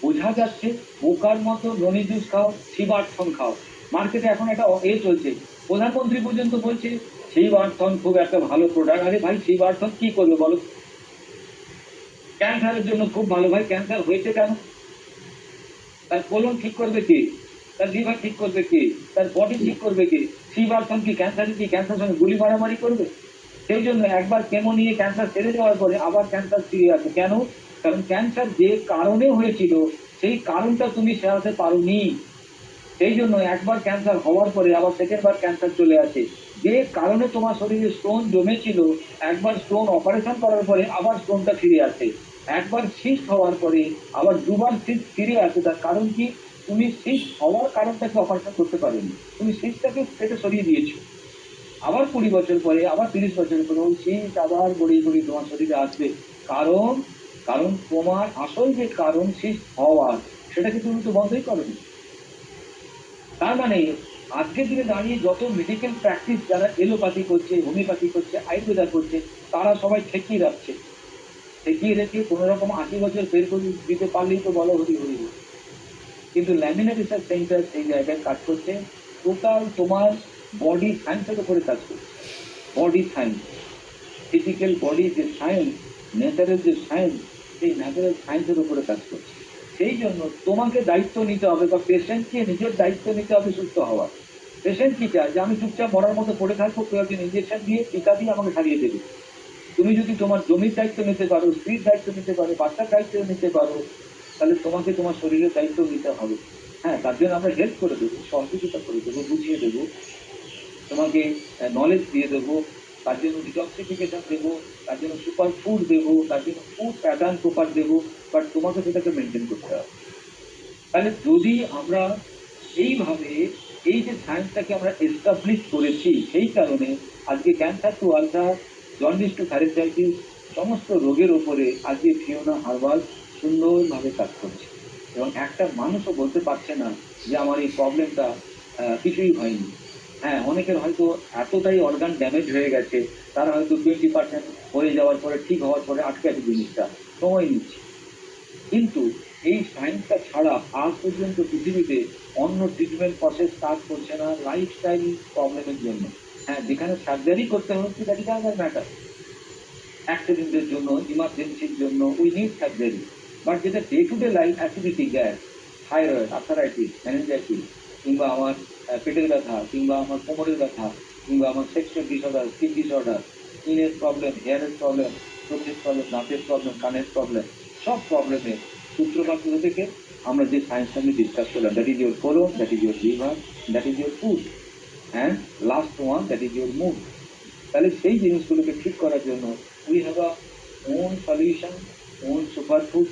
বোঝা যাচ্ছে, বোকার মতো ননি জুস খাও, শিবার্থন খাও। মার্কেটে এখন একটা চলছে, প্রধানমন্ত্রী পর্যন্ত বলছে শিবার্থন খুব একটা ভালো প্রোডাক্ট। আরে ভাই, শিবার্থন কি করবে বলো? ক্যান্সারের জন্য খুব ভালো। ভাই ক্যান্সার হয়েছে কেন? তার কোলন ঠিক করবে কে? তার লিভার ঠিক করবে কে? তার বডি ঠিক করবে কে? শিবার্থন কি ক্যান্সার সঙ্গে গুলি মারামারি করবে? সেই জন্য একবার কেমো নিয়ে ক্যান্সার ছেড়ে দেওয়ার পরে আবার ক্যান্সার ফিরে আসে। কেন? কারণ ক্যান্সার যে কারণে হয়েছিল, সেই কারণটা তুমি সেরাতে পারোনি। সেই জন্য একবার ক্যান্সার হওয়ার পরে আবার সেকেন্ডবার ক্যান্সার চলে আসে। যে কারণে তোমার শরীরে স্টোন জমেছিল, একবার স্টোন অপারেশন করার পরে আবার স্টোনটা ফিরে আসে। একবার সিস্ট হওয়ার পরে আবার দুবার সিস্ট ফিরে আসে। তার কারণ কি? তুমি সিস্ট হওয়ার কারণটাকে অপারেশন করতে পারোনি, তুমি সিস্টটাকে কেটে সরিয়ে দিয়েছো। আবার 20 বছর পরে, আবার 30 বছর পরে ওই সিস্ট আবার গড়িয়ে গড়িয়ে তোমার শরীরে আসবে। কারণ কারণ তোমার আসল যে কারণ সিস্ট হওয়ার, সেটাকে তুমি তো বন্ধই করোনি। তার মানে আজকের দিনে দাঁড়িয়ে যত মেডিকেল প্র্যাকটিস যারা এলোপ্যাথি করছে, হোমিওপ্যাথি করছে, আয়ুর্বেদা করছে, তারা সবাই ঠেকিয়ে রাখছে। ঠেকিয়ে রেখে কোনো রকম 80 বছর বের করে দিতে পারলেই তো বলো হরি হরি। কিন্তু ল্যামিনা রিসার্চ সেন্টার সেই জায়গায় কাজ করছে, টোটাল তোমার বডি সায়েন্সের উপরে কাজ করছে। বডি সায়েন্স, ফিজিক্যাল বডি যে সায়েন্স, নেচারের যে সায়েন্স, সেই ন্যাচারাল সায়েন্সের উপরে কাজ করছে। সেই জন্য তোমাকে দায়িত্ব নিতে হবে, বা পেশেন্টকে নিজের দায়িত্ব নিতে হবে সুস্থ হওয়ার। পেশেন্ট কি চায়? যে আমি চুপচাপ মরার মতো পড়ে থাকবো, কেউ একজন ইঞ্জেকশন দিয়ে, টিকা দিয়ে আমাকে সারিয়ে দেবে। তুমি যদি তোমার জমির দায়িত্ব নিতে পারো, স্ত্রীর দায়িত্ব নিতে পারো, বাচ্চার দায়িত্ব নিতে পারো, তাহলে তোমাকে তোমার শরীরের দায়িত্ব নিতে হবে। হ্যাঁ, তার জন্য আমরা হেল্প করে দেবো, সহযোগিতা করে দেবো, বুঝিয়ে দেবো, তোমাকে নলেজ দিয়ে দেবো, তার জন্য ডিটক্সিফিকেশন দেবো, তার জন্য সুপার ফুড দেবো, তার জন্য ফুড প্যাটার্ন প্রপার দেবো। বাট তোমাকে সেটাকে মেনটেন করতে হবে। তাহলে যদি আমরা এইভাবে এই যে সায়েন্সটাকে আমরা এস্টাবলিশ করেছি, সেই কারণে আজকে cancer to ulcer, jaundice to pharyngitis, সমস্ত রোগের ওপরে আজকে ফিওনা হার্বাল সুন্দরভাবে কাজ করছে। এবং একটা মানুষও বলতে পারছে না যে আমার এই প্রবলেমটা কিছুই হয়নি। হ্যাঁ, অনেকের হয়তো এতটাই অর্গান ড্যামেজ হয়ে গেছে, তারা হয়তো 20% হয়ে যাওয়ার পরে, ঠিক হওয়ার পরে আটকে আছে জিনিসটা, সময় নিচ্ছে। কিন্তু এই সায়েন্সটা ছাড়া আজ পর্যন্ত পৃথিবীতে অন্য ট্রিটমেন্ট প্রসেস কাজ করছে না লাইফস্টাইল প্রবলেমের জন্য। হ্যাঁ, যেখানে সার্জারি করতে হচ্ছে দ্যাট ইজ আদার ম্যাটার। অ্যাক্সিডেন্টের জন্য, ইমার্জেন্সির জন্য উই নিড সার্জারি। বাট যেটা day to day life, acidity, gas, thyroid, arthritis, meningitis, কিংবা আমার পেটের ব্যথা, কিংবা আমার কোমরের ব্যথা, কিংবা আমার সেক্সুয়াল ডিসঅর্ডার, স্কিন ডিসঅর্ডার, স্কিনের প্রবলেম, হেয়ারের প্রবলেম, চোখের প্রবলেম, দাঁতের প্রবলেম, কানের প্রবলেম, সব প্রবলেমের সূত্রপাত থেকে আমরা যে সায়েন্সটা নিয়ে ডিসকাস করলাম, that is your colon, that is your liver, that is your food, and last one that is your mood. তাহলে সেই জিনিসগুলোকে ঠিক করার জন্য we have a own solution, own super food,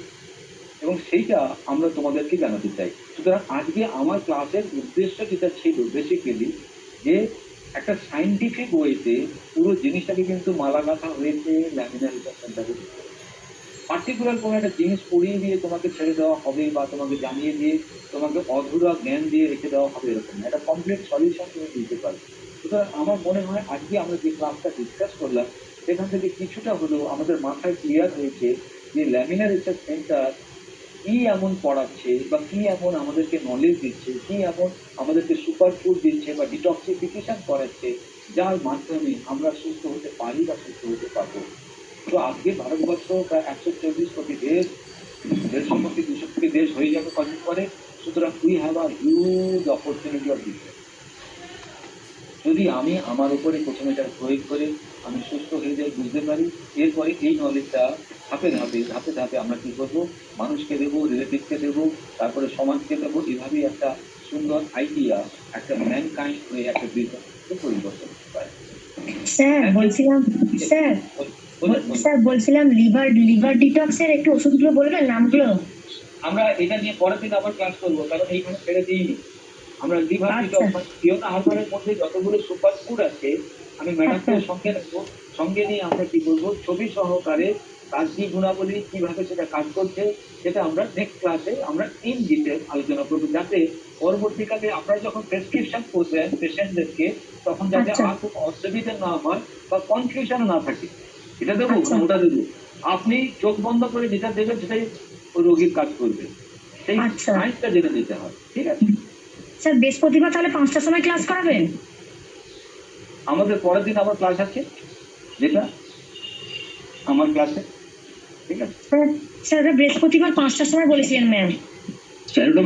এবং সেইটা আমরা তোমাদেরকে জানাতে চাই। সুতরাং আজকে আমার ক্লাসের উদ্দেশ্য যেটা ছিল বেসিক্যালি, যে একটা সাইন্টিফিক ওয়েতে পুরো জিনিসটাকে কিন্তু মালা গাঁথা হয়েছে ল্যামিনার রিসার্চ সেন্টারে। পার্টিকুলার কোনো একটা জিনিস পড়িয়ে দিয়ে তোমাকে ছেড়ে দেওয়া হবে, বা তোমাকে জানিয়ে দিয়ে তোমাকে অধুরা জ্ঞান দিয়ে রেখে দেওয়া হবে, এরকম একটা কমপ্লিট সলিউশন তুমি দিতে পারবে। সুতরাং আমার মনে হয় আজকে আমরা যে ক্লাসটা ডিসকাস করলাম, সেখান থেকে কিছুটা হলেও আমাদের মাথায় ক্লিয়ার হয়েছে যে ল্যামিনার রিসার্চ সেন্টার কি এমন পড়াচ্ছে, বা কি এমন আমাদেরকে নলেজ দিচ্ছে, কি এমন আমাদেরকে সুপার ফুড দিচ্ছে বা ডিটক্সিফিকেশন করাচ্ছে, যার মাধ্যমে আমরা সুস্থ হতে পারি বা সুস্থ হতে পারবো। তো আজকে ভারতবর্ষ প্রায় 140 কোটি দেশ, 150 কোটি 200 কোটি দেশ হয়ে যাবে কদিন পরে। সুতরাং we have a huge opportunity of business. যদি আমি আমার উপরে প্রথমে এটা প্রয়োগ করে আমি সুস্থ হয়ে যাই, বুঝতে পারি, এরপরে এই নলেজটা ধাপে ধাপে ধাপে ধাপে আমরা কি করবো, মানুষকে দেবো, রিলেটিভকে দেবো, তারপরে সমাজকে দেবো। এভাবেই একটা সুন্দর আইডিয়া, একটা ম্যানকাইন্ড হয়ে একটা বিজনেস পরিবর্তন হতে পারে। স্যার বলছিলাম, স্যার স্যার বলছিলাম লিভার লিভার ডিটক্সের একটু ওষুধগুলো বলবেন নামগুলো? আমরা এটা নিয়ে পরের দিন আবার ক্লাস করবো, কারণ এইখানে ছেড়ে দিইনি। আমরা লিভার আচ্ছা। ডিটক্স, ফিওনা হার্বালের মধ্যে যতগুলো সুপার ফুড আছে, আমি ম্যাডামকে আচ্ছা। সঙ্গে রাখবো। সঙ্গে নিয়ে আমরা কি করবো, ছবি সহকারে কাজ কি গুণাবলী, কিভাবে সেটা কাজ করছে, সেটা আমরা নেক্সট ক্লাসে আমরা ইন ডিটেল আলোচনা করবো, যাতে পরবর্তীকালে আমরা যখন প্রেসক্রিপশন করবেন পেশেন্টদেরকে, তখন যাতে আচ্ছা। আর কোনো অসুবিধা না হয় বা কনফিউশন না থাকে। এটা দেবো আচ্ছা। না ওটা দেবো, আপনি চোখ বন্ধ করে যেটা দেবেন সেটাই ওই রোগীর কাজ করবে। সেই আচ্ছা। সায়েন্সটা জেনে নিতে হয়, ঠিক আছে? স্যার বৃহস্পতিবার তাহলে 5টার সময় ক্লাস করাবেন? আমাদের পরের দিন আবার ক্লাস আছে, যেটা আমার ক্লাসে, ঠিক আছে? স্যার স্যার ওটা বৃহস্পতিবার 5টার সময় বলেছিলেন ম্যাম। স্যার ওটা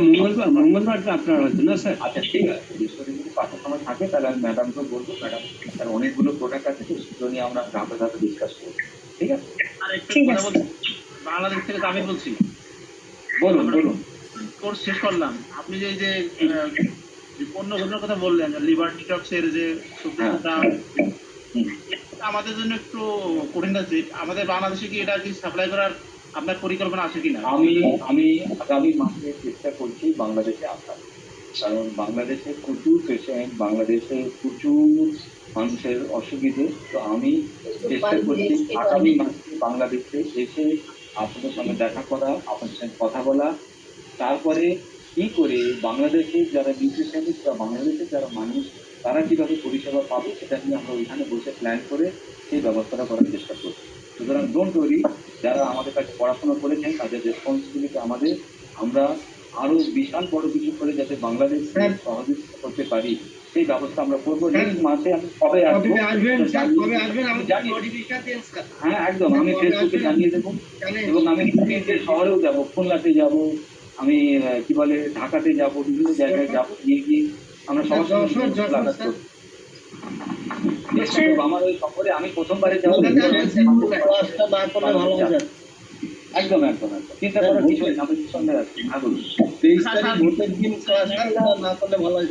মঙ্গলবারটা আপনার হয়তো না স্যার? আচ্ছা ঠিক আছে, যদি 5টার সময় থাকে তাহলে আমি ম্যাডামকে বলবো, ম্যাডাম তার অনেকগুলো প্রোডাক্ট আছে, তো সেগুলো নিয়ে আমরা ধাপে ধাপে ডিসকাস করবো, ঠিক আছে? আর একটু ঠিক কথা আছে। বলছি, বাংলাদেশ থেকে তো আমি বলছি। বলুন বলুন। কোর্স শেষ করলাম, আপনি যে যে পণ্য ঘটনার কথা বললেন, লিভার ডিটক্সের যে সুবিধাটা, আমাদের জন্য একটু কঠিন আছে। আমাদের বাংলাদেশে কি এটা কি সাপ্লাই করার আপনার পরিকল্পনা আছে কিনা? আমি আমি আগামী মাসে চেষ্টা করছি বাংলাদেশে আসার, কারণ বাংলাদেশে প্রচুর পেশেন্ট, বাংলাদেশে প্রচুর মানুষের অসুবিধে। তো আমি চেষ্টা করছি আগামী মাসে বাংলাদেশে এসে আপনাদের সঙ্গে দেখা করা, আপনাদের সঙ্গে কথা বলা, তারপরে কি করে বাংলাদেশের যারা নিউট্রিশনিস্ট বা বাংলাদেশের যারা মানুষ, তারা কিভাবে পরিষেবা পাবে, সেটা নিয়ে আমরা ওইখানে বসে প্ল্যান করে সেই ব্যবস্থাটা করার চেষ্টা করছি। সুতরাং ডোন্ট ওয়ারি, যারা আমাদের কাছে পড়াশোনা করেছেন তাদের রেসপন্সিবিলিটি আমাদের, আমরা আরো বিশাল বড় কিছু করে যাতে বাংলাদেশ সহযোগিতা করতে পারি, সেই ব্যবস্থা আমরা করবো। নেক্সট মাসে আমি কবে আসবো, হ্যাঁ একদম, আমি ফেসবুকে জানিয়ে দেবো, এবং আমি নিজে শহরেও যাবো, খুলনাতে যাব, আমি কি বলে ঢাকাতে যাব, বিভিন্ন জায়গায় যাবো, গিয়ে গিয়ে আমরা সবার সঙ্গে মুলাকাত করবো। চেষ্টা করবো, আমার ওই সফরে আমি প্রথমবারে যাবো। একদম একদম একদম, চিন্তা করার কিছু নেই, আমি সঙ্গে আছি। হ্যাঁ বলুন। 23 তারিখ ভোটের দিন ক্লাসটা না করলে ভালো হয়।